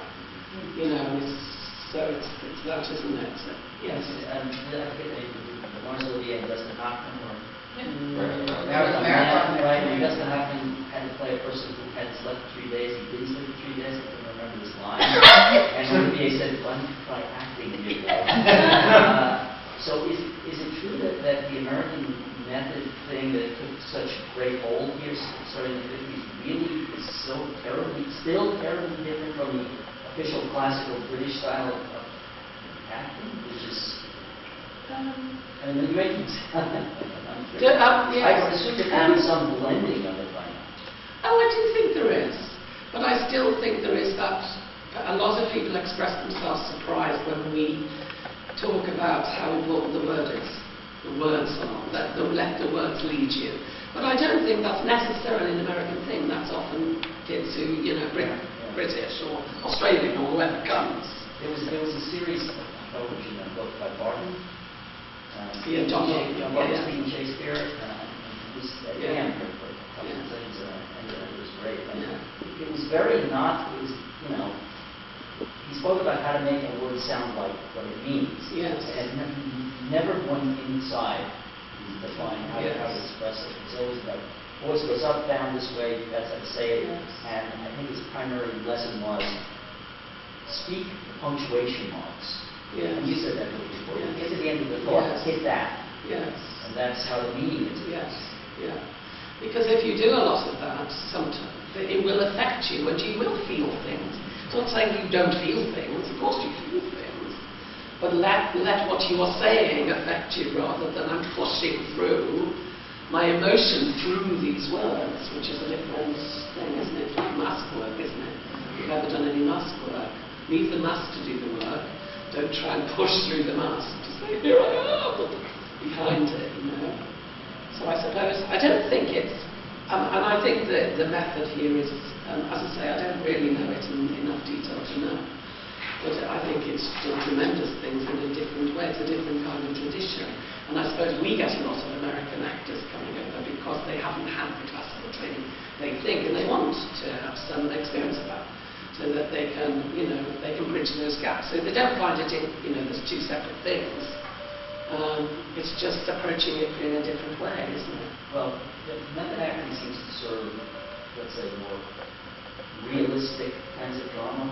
So it's that, isn't it? So, yes. Olivier doesn't happen, or American writer doesn't happen had to play a person who had slept 3 days. He didn't sleep for 3 days. I can remember this line. And Olivier said, "Why don't you try acting?" So is it true that the American method thing that took such great hold here, starting in the 50s, really is still terribly different from the official classical British style of acting, which is the great I assume there could be some blending of it by now. Oh, I do think there is. But I still think there is that a lot of people express themselves surprised when we talk about how important the word is. The words are, let the words lead you. But I don't think that's necessarily an American thing. That's often kids who, British or Australian or whoever comes. There was a series of television book by Barton. John Barton speaking Shakespeare. It was at Yam for a couple of things, and it was great. And it was very not. It was he spoke about how to make a word sound like what it means. Yes. And never went inside to define how to express it. It's always about voice goes up, down, this way. That's how to say it. Yes. And I think his primary lesson was speak the punctuation marks. Yes. And you said that before. Yes. Get to the end of the thought. Yes. Hit that. Yes. And that's how the meaning is. Yes. Yeah. Because if you do a lot of that, sometimes it will affect you, and you will feel things. It's not saying you don't feel things. Of course you feel things. But let what you are saying affect you rather than I'm pushing through my emotion through these words, which is a different thing, isn't it? It's like mask work, isn't it? If you've ever done any mask work, leave the mask to do the work. Don't try and push through the mask. Just say, here I am, behind it, So I suppose, I don't think it's, and I think that the method here is, as I say, I don't really know it in enough detail to know. But I think it's done tremendous things in a different way. It's a different kind of tradition. And I suppose we get a lot of American actors coming over because they haven't had the classical training they think, and they want to have some experience of that, so that they can, they can bridge those gaps. So they don't find it in, there's two separate things. It's just approaching it in a different way, isn't it? Well, method acting seems to serve, let's say, more realistic kinds of drama.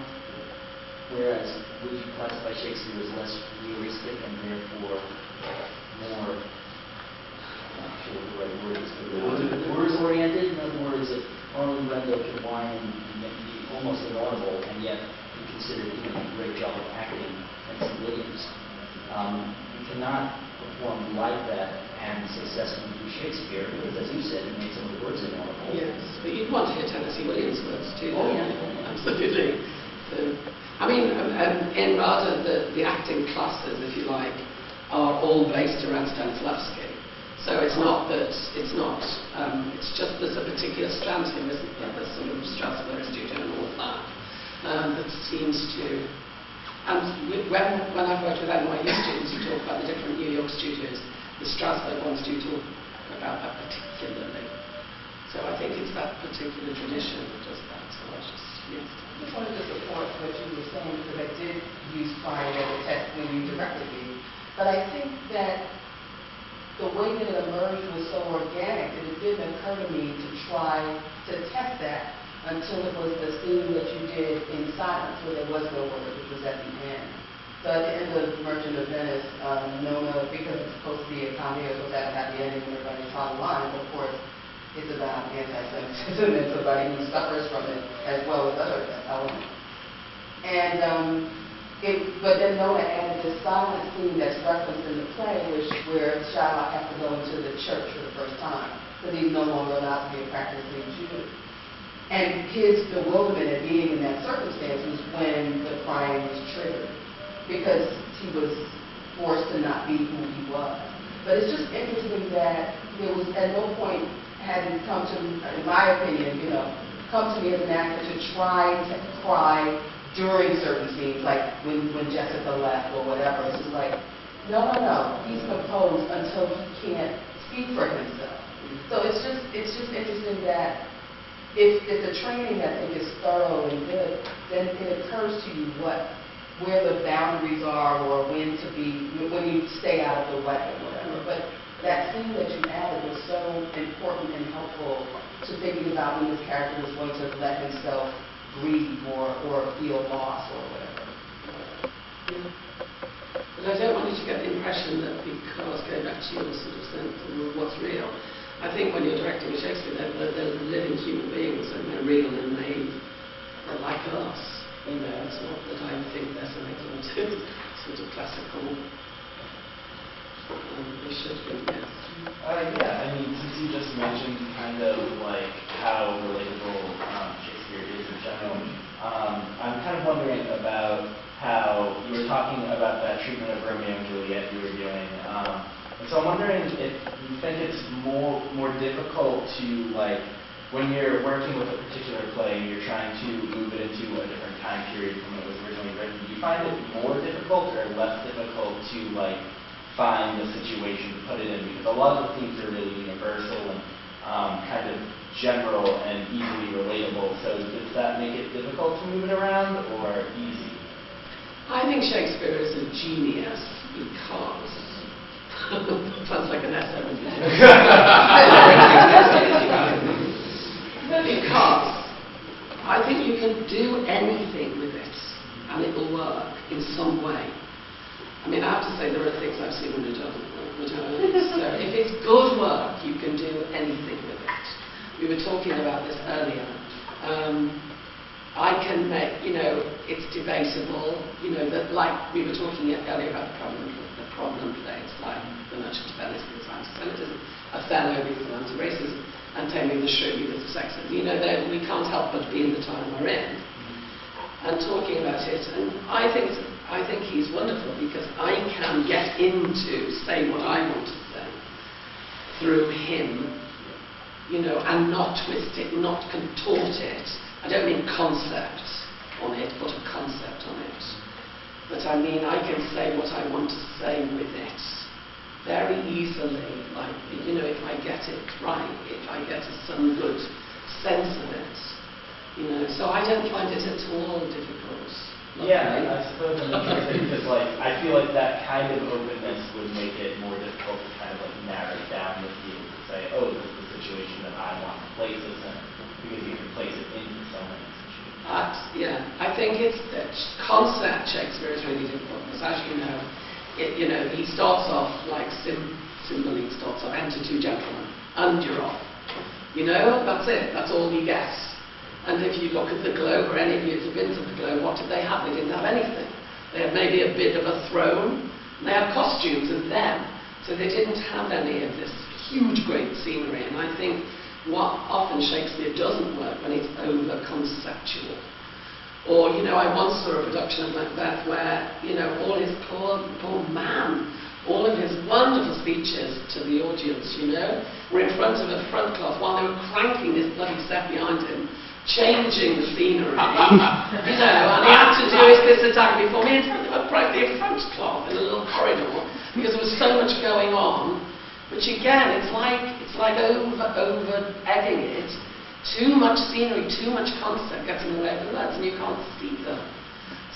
Whereas would you classify Shakespeare as less realistic and therefore more, I'm not sure what the right word is, but word-oriented? In other words, if Marlon Brando can whine and be almost inaudible and yet be considered doing a great job of acting Tennessee Williams, you cannot perform like that and successfully do Shakespeare because, as you said, it made some of the words inaudible. Yes, but you'd want to hear Tennessee Williams' words too. Oh, yeah. Absolutely. So, I mean, in RADA, the acting classes, if you like, are all based around Stanislavski. So it's not that, it's just there's a particular strand here, isn't there? There's sort of Strasbourg studio and all of that, that seems to, and when I've worked with NYU students who talk about the different New York studios, the Strasbourg ones do talk about that particularly. So I think it's that particular tradition that does that. So I I just wanted to support what you were saying, because I did use pride as a test when you directed me. But I think that the way that it emerged was so organic that it didn't occur to me to try to test that until it was the scene that you did in silence, where there was no word, which was at the end. So at the end of Merchant of Venice, Nona, because it's supposed to be a comedy, it was supposed to have a happy ending when everybody's on the line, but of course, it's about anti-Semitism and somebody who suffers from it as well as other elements. And but then Nona added this silent scene that's referenced in the play, where Shylock has to go into the church for the first time because he's no longer allowed to be a practicing Jew. And his bewilderment at being in that circumstance was when the crying was triggered, because he was forced to not be who he was. But it's just interesting that there was at no point hadn't come to, in my opinion, come to me as an actor to try to cry during certain scenes, like when Jessica left or whatever. It's just like, no. He's composed until he can't speak for himself. So it's just interesting that if the training, I think, is thorough and good, then it occurs to you where the boundaries are, or when you stay out of the way or whatever. But that scene that you added was so important and helpful to thinking about when this character was going to let himself grieve or feel loss or whatever. Yeah. But I don't want you to get the impression that because, going back to your sort of sense of what's real, I think when you're directing Shakespeare, they're living human beings and they're real and they're like us. It's not that I think they're some exalted sort of classical. They should be, yes. Yeah, I mean, since you just mentioned kind of like how relatable Shakespeare is in general, I'm kind of wondering so I'm wondering if you think it's more difficult to, like, when you're working with a particular play and you're trying to move it into a different time period from when it was originally written, do you find it more difficult or less difficult to, like, find the situation to put it in? Because a lot of the themes are really universal and kind of general and easily relatable. So does that make it difficult to move it around or easy? I think Shakespeare is a genius because sounds like an essay when you do it. Because I think you can do anything with it and it will work in some way. I mean, I have to say there are things I've seen when it doesn't work. So if it's good work, you can do anything with it. We were talking about this earlier. I can make, it's debatable, that, like we were talking earlier about the problem plays, like The Merchant of Venice, The Anti-Semitism, Othello, because of anti-racism, and Taming the Shrew, because of sexism. We can't help but be in the time we're in, and talking about it. And I think he's wonderful because I can get into say what I want to say through him, and not twist it, not contort it. I don't mean concept on it, but a concept on it. But I mean, I can say what I want to say with it very easily, like, if I get it right, if I get some good sense of it, So I don't find it at all difficult. Yeah, I suppose I'm interested because, like, I feel like that kind of openness would make it more difficult to kind of, like, narrow down the field to say, oh, this is the situation that I want to place this in, because you can place it into so many situations. Yeah, I think it's the concept Shakespeare is really difficult because, as you know, he starts off like Cymbeline starts off, enter two gentlemen, and you're off. That's it. That's all you get. And if you look at the Globe, or any of you who've been to the Globe, what did they have? They didn't have anything. They had maybe a bit of a throne. And they had costumes and them. So they didn't have any of this huge, great scenery. And I think what often Shakespeare doesn't work when it's over-conceptual. Or, I once saw a production of Macbeth where, all his poor man, all of his wonderful speeches to the audience, were in front of a front cloth while they were cranking this bloody set behind him, changing the scenery, and he had to do this attack before me in front of a front cloth in a little corridor because there was so much going on. Which again, it's like over-egging it. Too much scenery, too much concept gets in the way of the words, and you can't see them.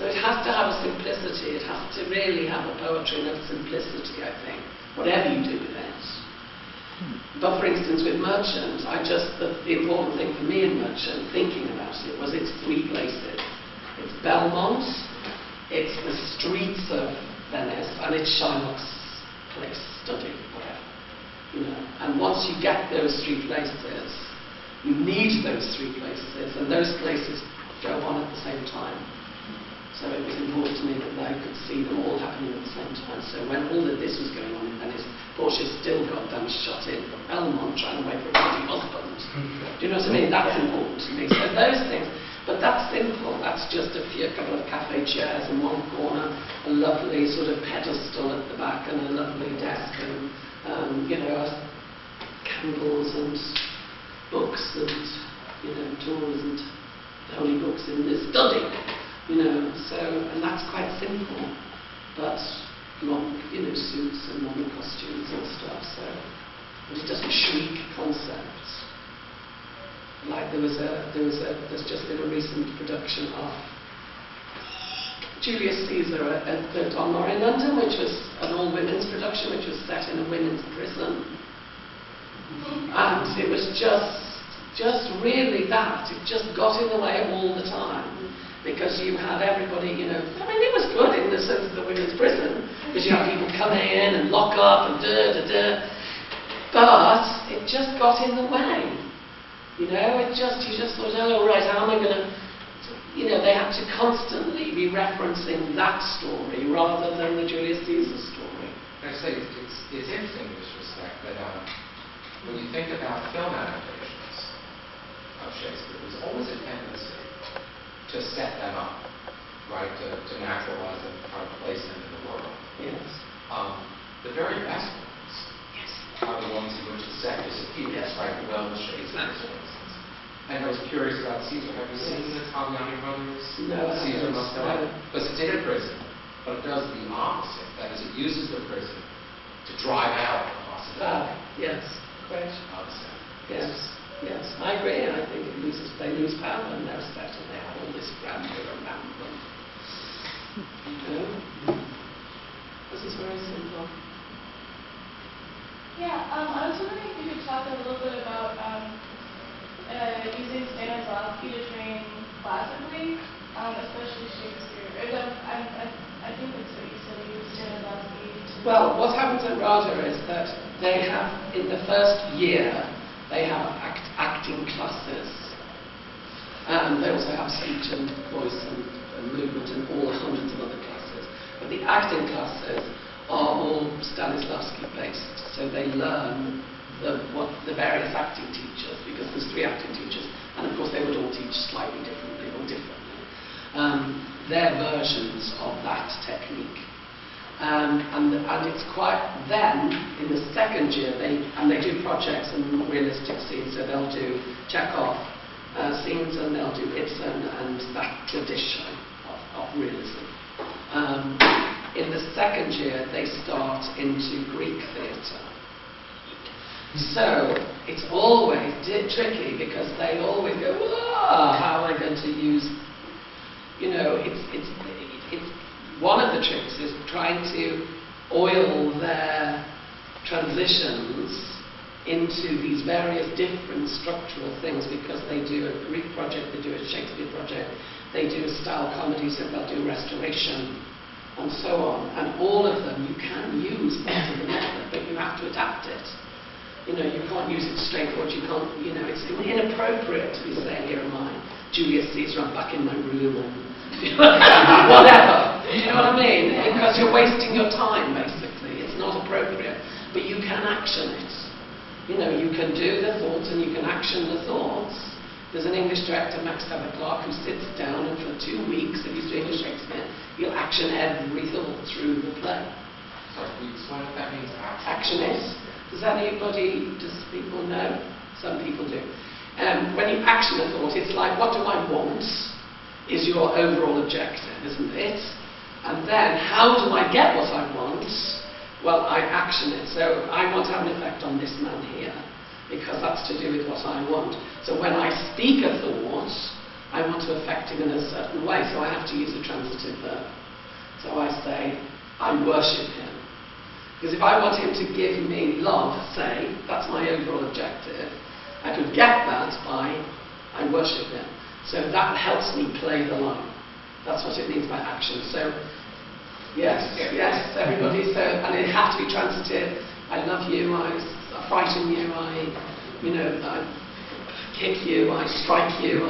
So it has to have a simplicity. It has to really have a poetry and a simplicity, I think, whatever you do with it. But for instance, with Merchant, the important thing for me in Merchant, thinking about it, was it's three places. It's Belmont, it's the streets of Venice, and it's Shylock's place, study, whatever. And once you get those three places, you need those three places, and those places go on at the same time. So it was important to me that I could see them all happening at the same time. So when all of this was going on in Venice, Portia's still goddamn shut in from Belmont trying to wait for a bloody husband. Do you know what I mean? That's important to me. So those things. But that's simple. That's just a couple of cafe chairs in one corner, a lovely sort of pedestal at the back, and a lovely desk, and candles and books and tools and holy books in this study. So, and that's quite simple, but long, suits and modern costumes and stuff, so, but it doesn't shriek concepts. Like there's just been a recent production of Julius Caesar at the Donmar in London, which was an all-women's production, which was set in a women's prison. And it was just really that. It just got in the way all the time. Because you had everybody, it was good in the sense of the women's prison, because you had people coming in and lock up and but it just got in the way. You just thought, oh right, how am I going to, they had to constantly be referencing that story rather than the Julius Caesar story. I say it's interesting in this respect that when you think about film adaptations of Shakespeare, there's always a tendency to set them up, right, to naturalize them, try to place them in the world. Yes. The very best ones are the ones in which the set disappears, Yes. right? The well Shakespeare, for instance. And I was curious about Caesar. Have you seen the Italiani brothers? No, I Caesar haven't. must No. But it's in a prison, but it does the opposite. That is, it uses the prison to drive out the possibility Yes, great. of set. Yes, yes, I agree. I think they lose power in their set, and they have all this grandeur around them. This is very simple. Yeah, I was wondering if you could talk a little bit about using Stanislavski to train classically, especially Shakespeare. I think that's what you said, you use Stanislavski to... Well, what happens at RADA is that they have, in the first year, they have acting classes. They also have speech and voice and movement and all hundreds of other classes. But the acting classes are all Stanislavski based, so they learn the various acting teachers, because there's 3 acting teachers, and of course they would all teach slightly differently or differently. Their versions of that technique. And it's quite, then, in the second year, they do projects and realistic scenes, so they'll do Chekhov scenes and they'll do Ibsen and that tradition of realism. In the second year, they start into Greek theatre. So it's always tricky because they always go, how am I going to use, it's one of the tricks is trying to oil their transitions into these various different structural things, because they do a Greek project, they do a Shakespeare project, they do a style comedy, so they'll do restoration and so on. And all of them you can use part of the method, but you have to adapt it. You can't use it straightforward, you can't, it's inappropriate to be saying, here am I, Julius Caesar, I'm back in my room, and whatever. You know what I mean? Because you're wasting your time, basically. It's not appropriate. But you can action it. You can do the thoughts and you can action the thoughts. There's an English director, Max Clark, who sits down and for 2 weeks, if he's doing a Shakespeare, he'll action every thought through the play. So we explain what that means. Action it. Does people know? Some people do. When you action a thought, it's like, what do I want? Is your overall objective, isn't it? And then, how do I get what I want? Well, I action it. So I want to have an effect on this man here, because that's to do with what I want. So when I speak a thought, I want to affect him in a certain way, so I have to use a transitive verb. So I say, I worship him. Because if I want him to give me love, say, that's my overall objective, I could get that by, I worship him. So that helps me play the line. That's what it means by action. So, yes, everybody. So, and it has to be transitive. I love you. I frighten you. I kick you. I strike you.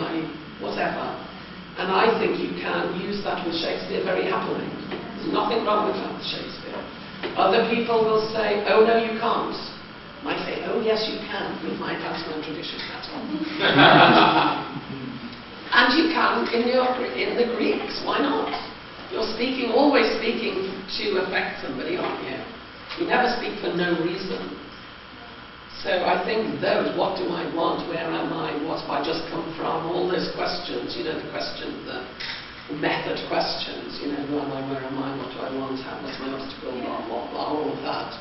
Whatever. And I think you can use that with Shakespeare very happily. There's nothing wrong with that with Shakespeare. Other people will say, oh no, you can't. I say, oh yes, you can, with my pantomime tradition hat on. And you can in the Greeks, why not? You're always speaking to affect somebody, aren't you? You never speak for no reason. So I think those, what do I want, where am I, what have I just come from, all those questions, the questions, the method questions, who am I, where am I, what do I want, what's my obstacle, blah, blah, blah, all of that.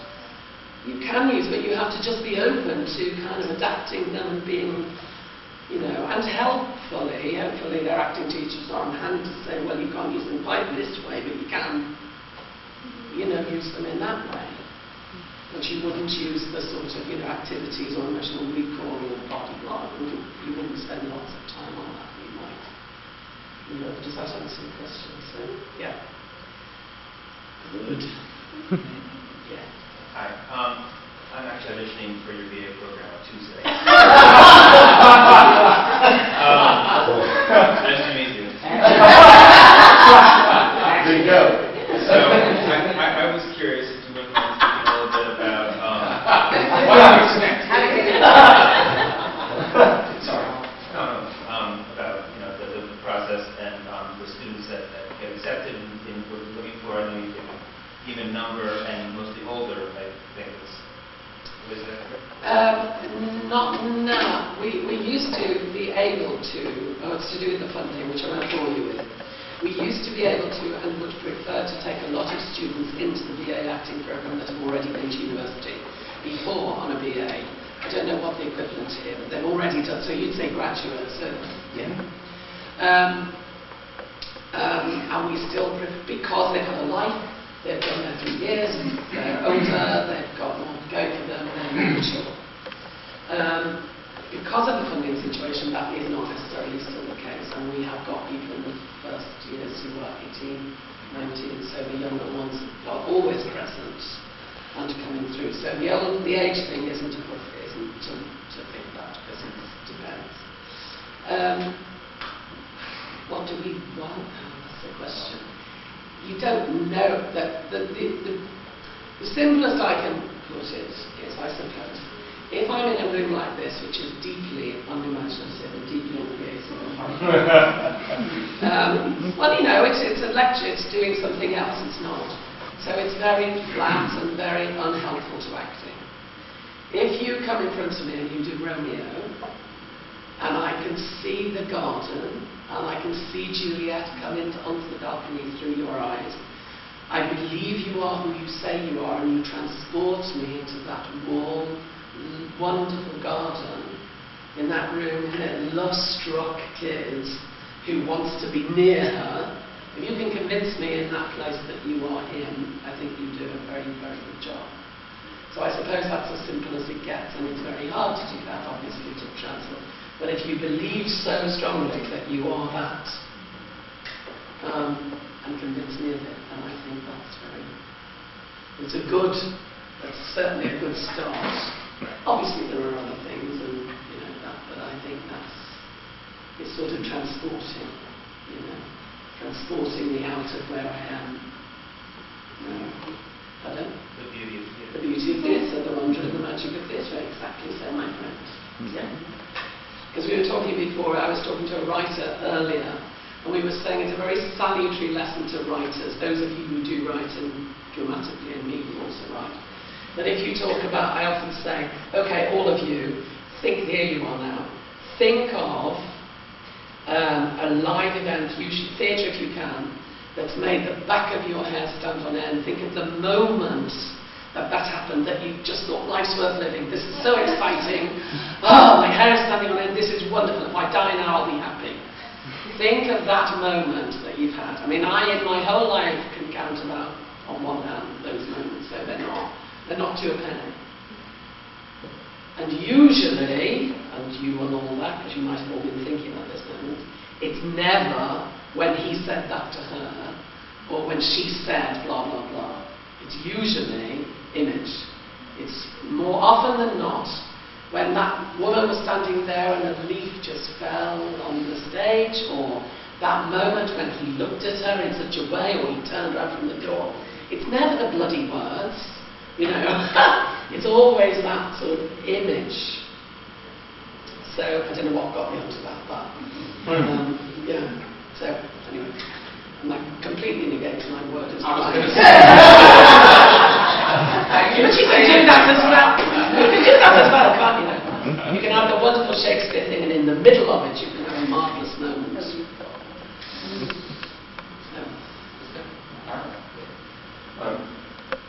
You can use, but you have to just be open to kind of adapting them, being, and hopefully their acting teachers are on hand to say, well, you can't use them quite this way, but you can, use them in that way. But you wouldn't use the sort of, activities or emotional recall or blah, blah, blah. You wouldn't spend lots of time on that. You might, does that answer your question? So, yeah. Good. Yeah. Hi. I'm actually auditioning for your VA program on Tuesday. Nice to meet you. There you go. So, I was curious if you wouldn't mind speaking a little bit about... What do you expect? Sorry. About the process and the students that get accepted in what you're looking for. I know you give an even number and mostly older. I think was Not now. We used to be able to, it's to do with the funding, which I won't bore you with. We used to be able to and would prefer to take a lot of students into the BA acting program that have already been to university before on a BA. I don't know what the equivalent here, but they've already done, so you'd say graduates, so yeah. And we still, because they've had a life, they've done their 3 years, they're older, they've got more going for them, they're more mature. Because of the funding situation, that is not necessarily still the case, and we have got people in the first years who are 18, 19, so the younger ones are always present and coming through. So the age thing isn't to think about, because it depends. What do we want? That's the question. You don't know that the simplest I can put it is, I suppose, if I'm in a room like this, which is deeply unimaginative and deeply uncreative and horrible, well, you know, it's a lecture, it's doing something else, it's not. So it's very flat and very unhelpful to acting. If you come in front of me and you do Romeo, and I can see the garden, and I can see Juliet come onto the balcony through your eyes, I believe you are who you say you are, and you transport me into that warm, wonderful garden, in that room with their love-struck kids who wants to be near her. If you can convince me in that place that you are him, I think you do a very, very good job. So I suppose that's as simple as it gets, and it's very hard to do that, obviously, to translate. But if you believe so strongly that you are that, and convince me of it, then I think that's that's certainly a good start. Obviously there are other things, and you know that, but I think it's sort of transporting, transporting me out of where I am. Pardon? The beauty of theatre. The beauty of theatre, the wonder and the magic of theatre, exactly so, my friend. Yeah. Because we were talking before, I was talking to a writer earlier, and we were saying it's a very salutary lesson to writers, those of you who do write and dramatically, and me who also write. That if you talk about, I often say, okay, all of you, think, here you are now, think of a live event, theatre if you can, that's made the back of your hair stand on end. Think of the moment that happened, that you just thought, life's worth living, this is so exciting, my hair is standing on end, this is wonderful, if I die now I'll be happy. Think of that moment that you've had. I mean, I in my whole life can count about, on one hand, those moments, so they're not to a penny. And usually, and you will all that, because you might have all been thinking at this moment, it's never when he said that to her, or when she said blah, blah, blah. It's usually image. It's more often than not when that woman was standing there and a leaf just fell on the stage, or that moment when he looked at her in such a way, or he turned around from the door. It's never the bloody words. It's always that sort of image. So, I don't know what got me onto that, but, yeah. So, anyway, I'm like completely negating my word as well. But you can do that as well. You can do that as well, can't you? You can have the wonderful Shakespeare thing, and in the middle of it, you can have a marvellous moment.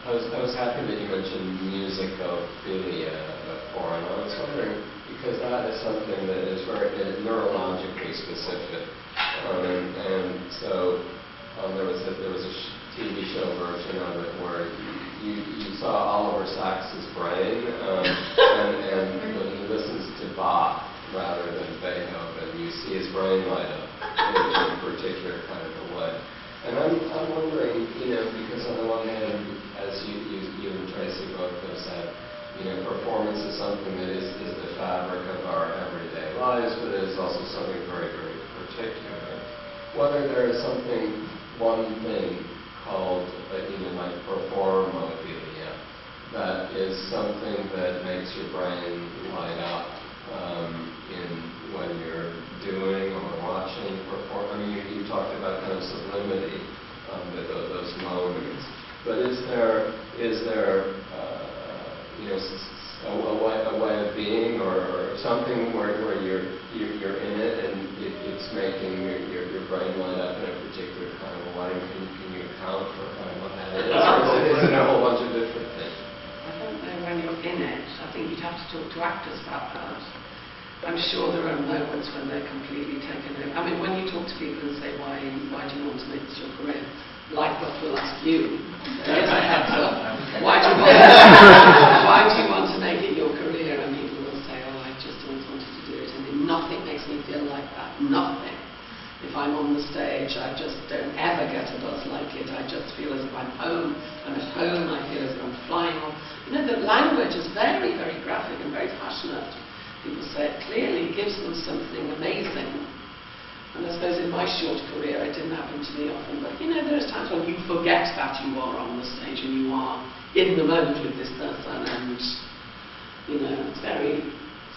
I was happy that you mentioned musicophilia before, and I was wondering, because that is something that is very neurologically specific, and so there was a TV show version of it where you saw Oliver Sacks's brain, and when he listens to Bach rather than Beethoven, you see his brain light up in a particular kind of a way. And I'm wondering, because on the one hand, as you and Traci both have said, performance is something that is the fabric of our everyday lives, but it is also something very, very particular. Whether there is one thing called, like performophilia, that is something that makes your brain light up when you're doing or watching perform. I mean, you talked about kind of sublimity, those moments. But is there a way of being scene or something where you're in it and it's making your brain light up in a particular kind of way? Can you account for kind of what that is? Or is it a whole bunch of different things? I don't know when you're in it. I think you'd have to talk to actors about that. I'm sure there are moments when they're completely taken over. I mean, when you talk to people and say, why do you want to make this your career? Like Prof will ask you, here's a heads up, why do you want to make it your career? And people will say, oh, I just always wanted to do it. And nothing makes me feel like that, nothing. If I'm on the stage, I just don't ever get a buzz like it. I just feel as if I'm home, I'm at home, I feel as if I'm flying on. You know, the language is very, very graphic and very passionate. People say it clearly, gives them something amazing. And I suppose in my short career, it didn't happen to me often, but you know, there's times when you forget that you are on the stage and you are in the moment with this person, and you know, it's very,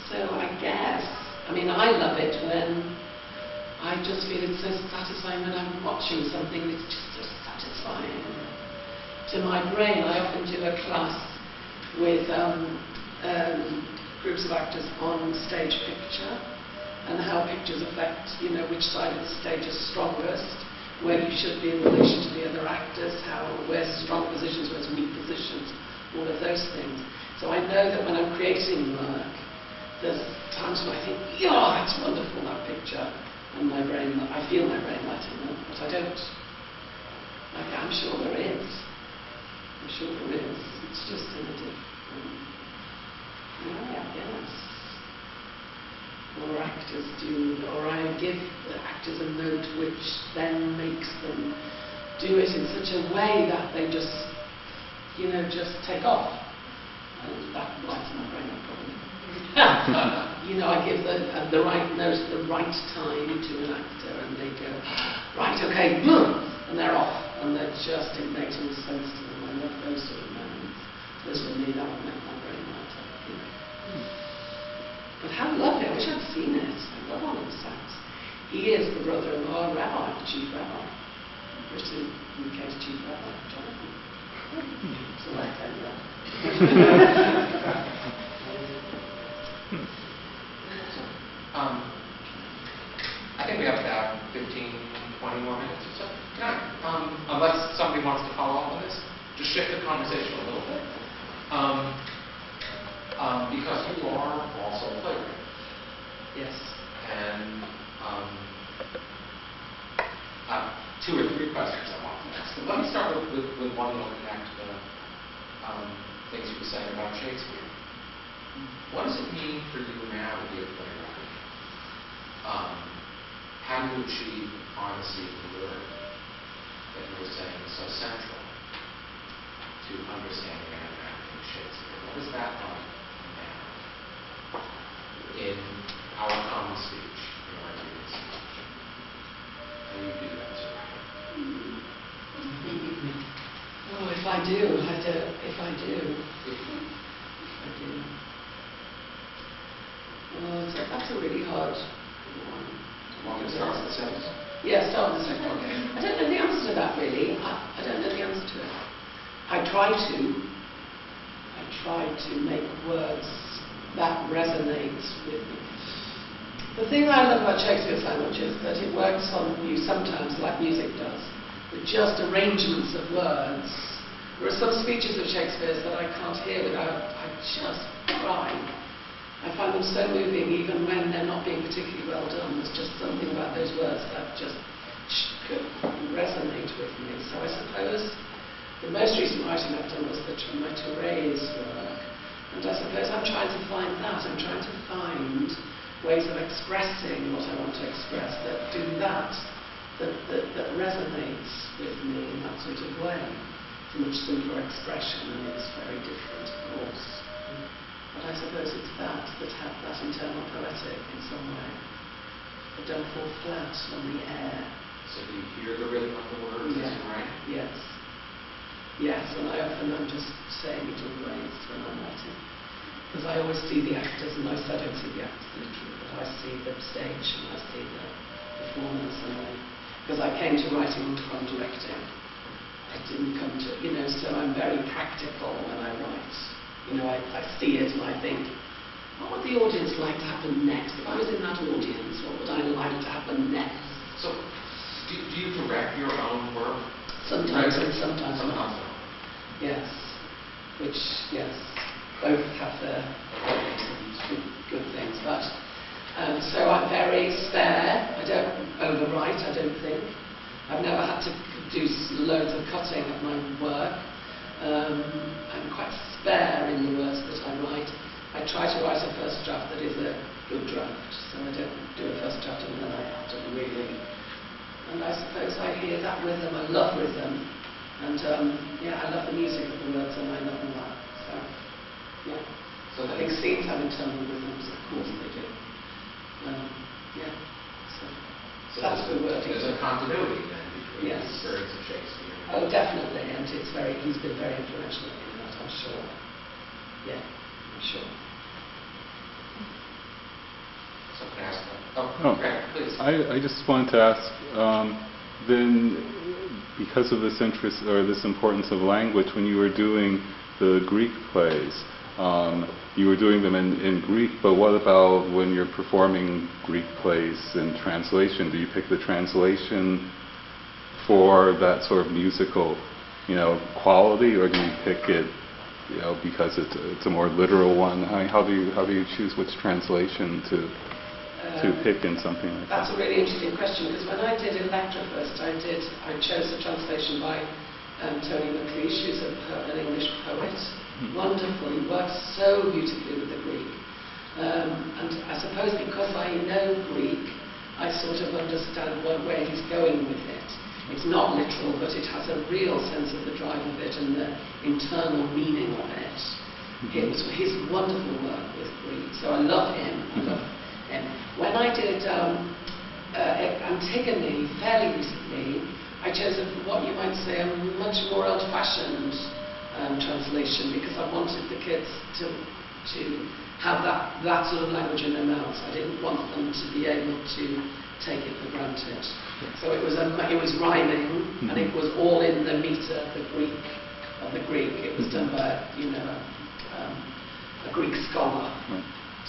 so I guess, I mean, I love it when I just feel it's so satisfying when I'm watching something that's just so satisfying to my brain. I often do a class with groups of actors on stage picture and how pictures affect, you know, which side of the stage is strongest, where you should be in relation to the other actors, where's strong positions, where's weak positions, all of those things. So I know that when I'm creating work, there's times when I think, yeah, that's wonderful, that picture, and my brain, I feel my brain lighting up, but I don't. Like, I'm sure there is. I'm sure there is. It's just in a different way, I guess. Or actors do, or I give the actors a note which then makes them do it in such a way that they just, you know, just take off. And that lights my brain up, probably. You know, I give the right note at the right time to an actor, and they go, right, okay, and they're off, and they're just, it makes all sense to them. I love those sort of moments. Those for me, that would make my brain light up, you know. But how lovely, I wish I'd seen it. I love Oliver Sacks. He is the brother-in-law of Rabbi, the chief rabbi. Britain, UK's chief rabbi, Jonathan. So I tell you that. I think we have about 15, 20 more minutes or so. Can I, unless somebody wants to follow up on this, just shift the conversation a little bit. Because you are also a playwright. Yes. And two or three questions I want to ask. So let me start with one that will connect the things you were saying about Shakespeare. What does it mean for you now to be a playwright? How do you achieve the primacy of the word that you were saying is so central to understanding and interpreting Shakespeare? What is that like now in our common speech, in our daily speech? How do you do that, sir? Oh, if I do. Oh, that's a really hard one. Want me to start with the sentence? Yeah, start with the second one. I don't know the answer to that, really. I don't know the answer to it. I try to make words that resonate with me. The thing I love about Shakespeare so much is that it works on you sometimes like music does, with just arrangements of words. There are some speeches of Shakespeare's that I can't hear without, I just cry. I find them so moving even when they're not being particularly well done. There's just something about those words that just resonate with me. So I suppose the most recent writing I've done was my Therese work. And I suppose I'm trying to find that. I'm trying to find ways of expressing what I want to express that do that resonates with me in that sort of way. It's a much simpler expression and it's very different, of course. But I suppose it's that have that internal poetic in some way. That don't fall flat on the air. So do you hear the rhythm of the words as you write? Yes. Yes, and I'm just saying it always when I'm writing. Because I always see the actors, and I don't see the actors literally, but I see the stage and I see the performance. Because I came to writing from directing. I didn't come to, so I'm very practical when I write. I see it and I think, what would the audience like to happen next? If I was in that audience, what would I like to happen next? So, do you direct your own work? Sometimes and sometimes not. not. Yes. Which, yes, both have their good things. But, so I'm very spare. I don't overwrite, I don't think. I've never had to do loads of cutting of my work. I'm quite spare in the words that I write. I try to write a first draft that is a good draft, so I don't do a first draft and then I have to really. And I suppose I hear that rhythm. I love rhythm, and yeah, I love the music of the words, and I love all that. So yeah, So I think scenes have internal rhythms, of course they do. Yeah, so that's the word. There's a continuity then between Yes. the experience of Shakespeare. Oh, definitely, and he's been very influential in that, I'm sure. Yeah, I'm sure. So can I ask that? Oh, Oh, Greg, please. I just wanted to ask, then, because of this interest or this importance of language, when you were doing the Greek plays, you were doing them in Greek, but what about when you're performing Greek plays in translation? Do you pick the translation for that sort of musical, quality, or do you pick it, because it's a more literal one? How do you choose which translation to pick in something like that? That's a really interesting question, because when I did Electra first, I chose a translation by Tony McLeish, who's an English poet. Wonderful, he works so beautifully with the Greek. And I suppose because I know Greek, I sort of understand where he's going with it. It's not literal, but it has a real sense of the drive of it and the internal meaning of it. It was his wonderful work with Greek, so I love him. When I did Antigone fairly recently, I chose what you might say a much more old-fashioned translation, because I wanted the kids to have that sort of language in their mouths. I didn't want them to be able to take it for granted. So it was rhyming, and it was all in the meter of the Greek. It was done by a Greek scholar.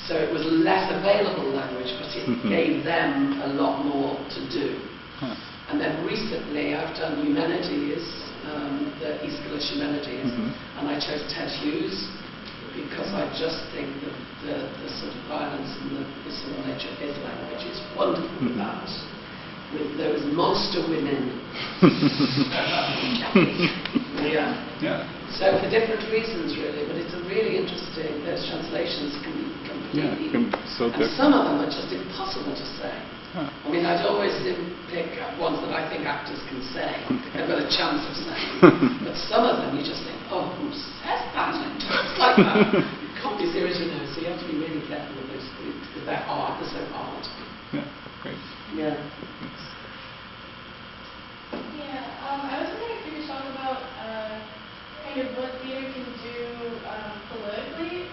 So it was less available language, but it gave them a lot more to do. And then recently I've done Humanities, the Aeschylus Humanities, and I chose Ted Hughes because I just think that the sort of violence and the visceral nature of his language is wonderful with that. With those monster women. Yeah. So for different reasons really, but it's a really interesting, those translations can be completely, so and some of them are just impossible to say. I mean, I'd always pick ones that I think actors can say, they've got a chance of saying. But some of them you just think, oh, who says that? It's like that. You can't be serious, so you have to be really careful with those things, because they're so hard. Yeah, great. Yeah. I was wondering if you could talk about kind of what theatre can do politically,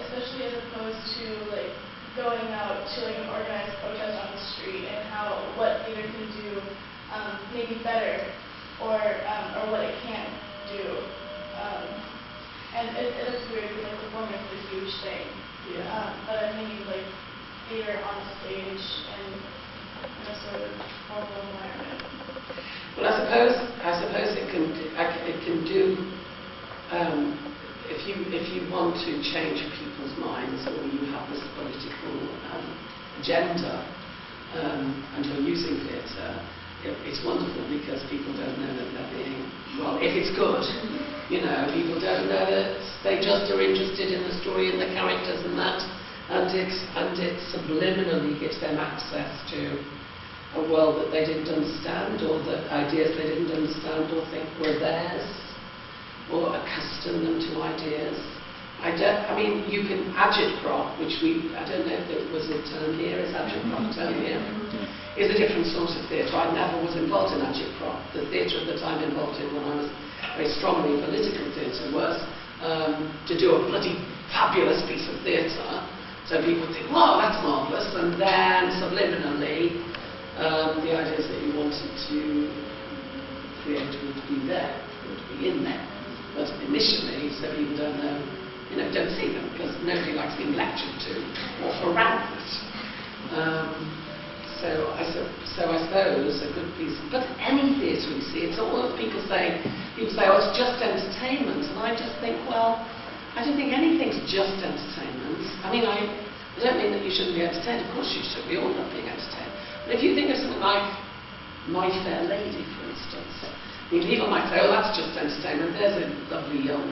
especially as opposed to like going out to like an organized protest on the street, and what theatre can do maybe better, or what it can't do. And it's weird because like performing is a huge thing. But I'm thinking like theatre on stage and in a sort of formal environment. Well, I suppose it can do. If you want to change people's minds, or you have this political agenda, and you're using theatre, it's wonderful because people don't know that they're being, well, if it's good, people don't know that they just are interested in the story and the characters and that, and it subliminally gives them access to a world that they didn't understand, or the ideas they didn't understand or think were theirs, or accustom them to ideas. I mean, you can agitprop, which I don't know if it was a term here, is agitprop a term here? Is a different sort of theatre. I never was involved in agitprop. The theatre that I'm involved in when I was very strongly in political theatre was to do a bloody fabulous piece of theatre. So people think, wow, that's marvellous, and then subliminally the ideas that you wanted to create would be there, would be in there. But initially, so people don't know, don't see them because nobody likes being lectured to or harassed. So I suppose a good piece, but any theatre you see, it's always people say, oh, it's just entertainment, and I just think, well, I don't think anything's just entertainment. I mean, I don't mean that you shouldn't be entertained, of course you should, we all love being entertained. But if you think of something like My Fair Lady, for instance, I mean, people might say, oh, that's just entertainment, there's a lovely young,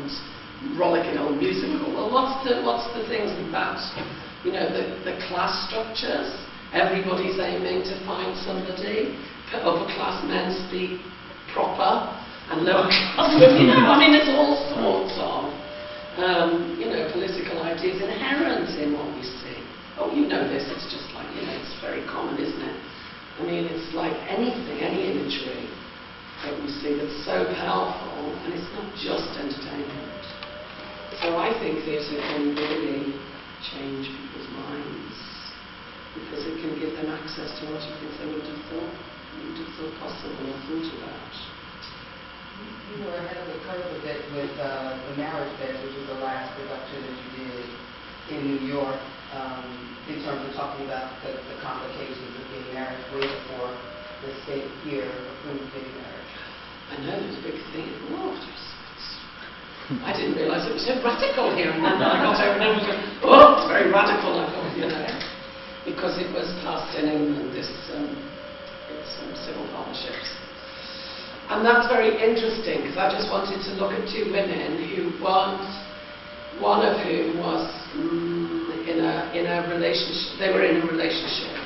rollicking old musical. Well, what's the things with that? The class structures. Everybody's aiming to find somebody. Upper class men speak proper, and lower class women. I mean, there's all sorts of, political ideas inherent in what we see. Oh, you know this. It's just like, it's very common, isn't it? I mean, it's like anything, any imagery that we see that's so powerful, and it's not just entertainment. So I think theatre can really change people's minds, because it can give them access to what you think they would have thought possible or thought about. You were ahead of the curve a bit with The Marriage Bed, which was the last production that you did in New York, in terms of talking about the complications of being married way before the state here approved gay marriage. I know, it was a big thing. Oh, I didn't realise it was so radical here, and then I got over and over and oh, it's very radical, I thought, because it was passed in England, it's civil partnerships. And that's very interesting, because I just wanted to look at two women who one of whom was in a relationship, they were in a relationship,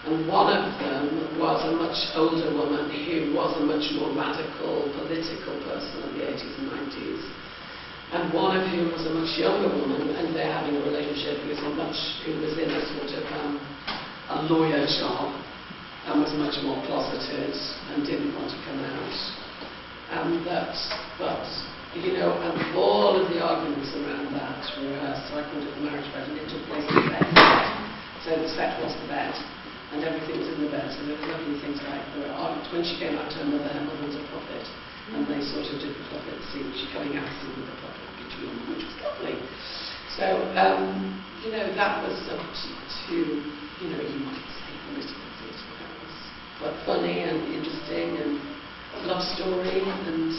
and one of them was a much older woman who was a much more radical political person in the 80s and 90s. And one of whom was a much younger woman, and they're having a relationship who was in a sort of a lawyer job, and was much more closeted and didn't want to come out. And and all of the arguments around that were rehearsed. So I called it The Marriage Bed, and it took place in the bed. So the set was the bed, and everything was in the bed. So there were lovely things like when she came out to her mother was a puppet. And they sort of did the puppet scene, she coming out scene with the puppet between them, which was lovely. So, that was up to you might say political theatre, but funny and interesting and love story, and,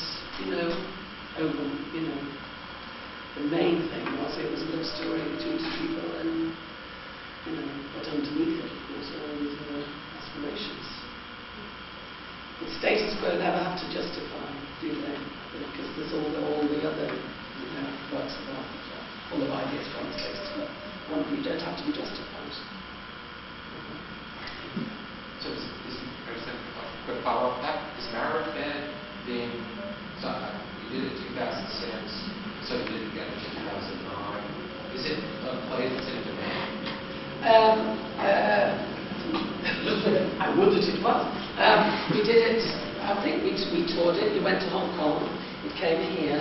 the main thing was it was a love story between two people, and, but underneath it, of course, are all these other aspirations. But status quo never have to justify, do they? Because there's all the other works of art that are full of ideas from status quo. You don't have to be justified. So is a quick follow-up that is Marriage Bed being you did it in 2006, so you did it again in 2009. Is it a play that's in demand? I would that it was. We did it, I think we toured it, we went to Hong Kong, it came here,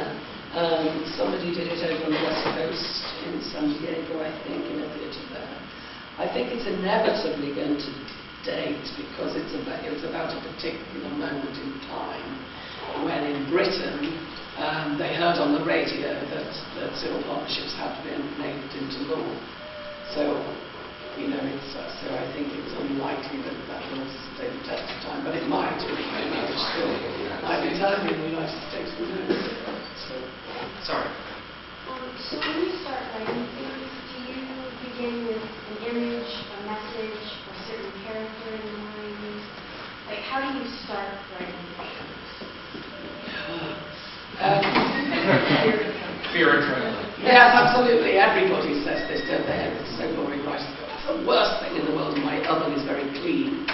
somebody did it over on the West Coast, in San Diego, I think, in a theatre there. I think it's inevitably going to date, because it's about a particular moment in time, when in Britain, they heard on the radio that civil partnerships had been made into law. So, so I think it's unlikely that will stay the test of time, but it might. It might still. Might be time in the United States. Who knows? Sorry. So when you start writing things, do you begin with an image, a message, a certain character in mind? Like, how do you start writing things? Fear and trembling. Yes, absolutely. Everybody says this, don't they? It's so boring writing. It's the worst thing in the world, and my oven is very clean.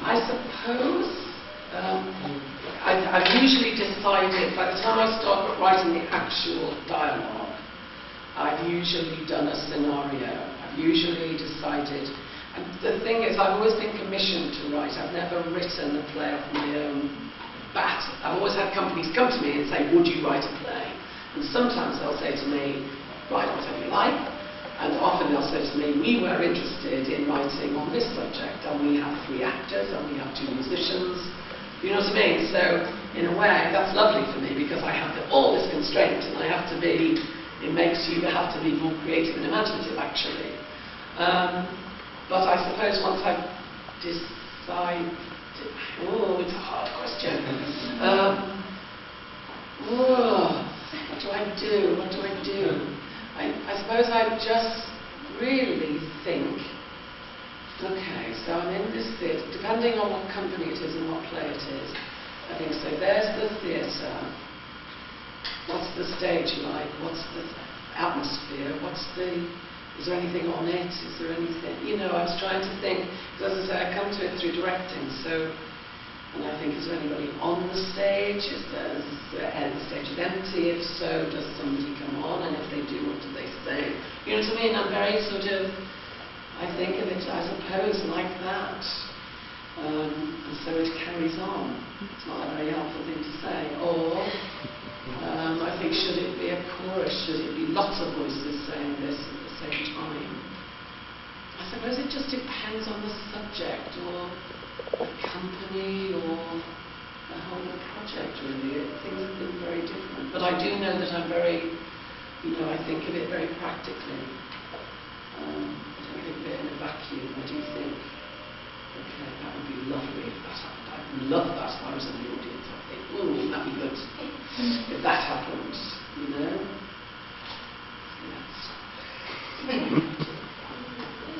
I suppose I've usually decided, by the time I start writing the actual dialogue, I've usually done a scenario. I've usually decided, and the thing is, I've always been commissioned to write. I've never written a play off my own bat. I've always had companies come to me and say, would you write a play? And sometimes they'll say to me, write whatever you like. And often they'll say to me, we were interested in writing on this subject, and we have 3 actors, and we have 2 musicians, You know what I mean? So, in a way, that's lovely for me because I have all this constraint and I have to be, it makes you have to be more creative and imaginative, actually. But I suppose once I've decided, oh, it's a hard question. What do I do? What do I do? I suppose I just really think, okay, so I'm in this theatre, depending on what company it is and what play it is. I think, so there's the theatre. What's the stage like? What's the atmosphere? Is there anything on it? Is there anything, I was trying to think, because as I say, I come to it through directing, so, and I think, is there anybody on the stage? The stage is empty? If so, does somebody come on? And if they do, what do they say? You know what I mean? I'm very sort of, I think of it, I suppose, like that. And so it carries on. It's not a very helpful thing to say. Or, I think, should it be a chorus? Should it be lots of voices saying this at the same time? I suppose it just depends on the subject or the company or the whole project, really. Things have been very different. But I do know that I'm very, I think of it very practically. I don't think of it in a vacuum. I do think, okay, that would be lovely if that happened. I'd love that if I was in the audience. I think, ooh, that'd be good if that happened, Yes.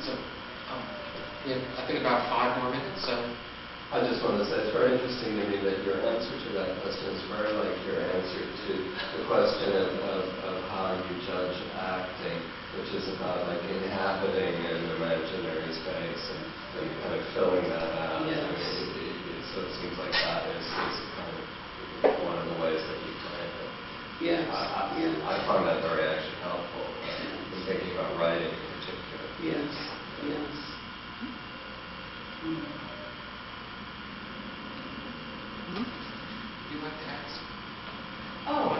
So, I think about 5 more minutes, so. I just want to say it's very interesting to me that your answer to that question is very like your answer to the question of how you judge acting, which is about like inhabiting an imaginary space and kind of filling that out. Yes. I mean, so it seems like that is kind of one of the ways that you play it. Yes. I find that very actually helpful in thinking about writing in particular. Yes. Yes. You'd like to ask? Oh.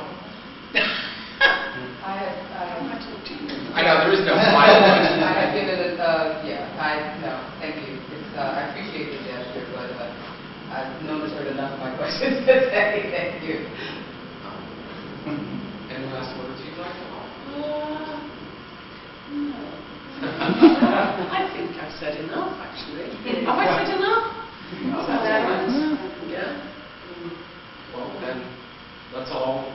I know, there is no final question. I have given it, no, thank you. I appreciate the gesture, but Nona's heard enough of my questions to say thank you. Any last words you'd like to offer? No. I think I've said enough, actually. Have I said enough? Yeah. Well, then, let's all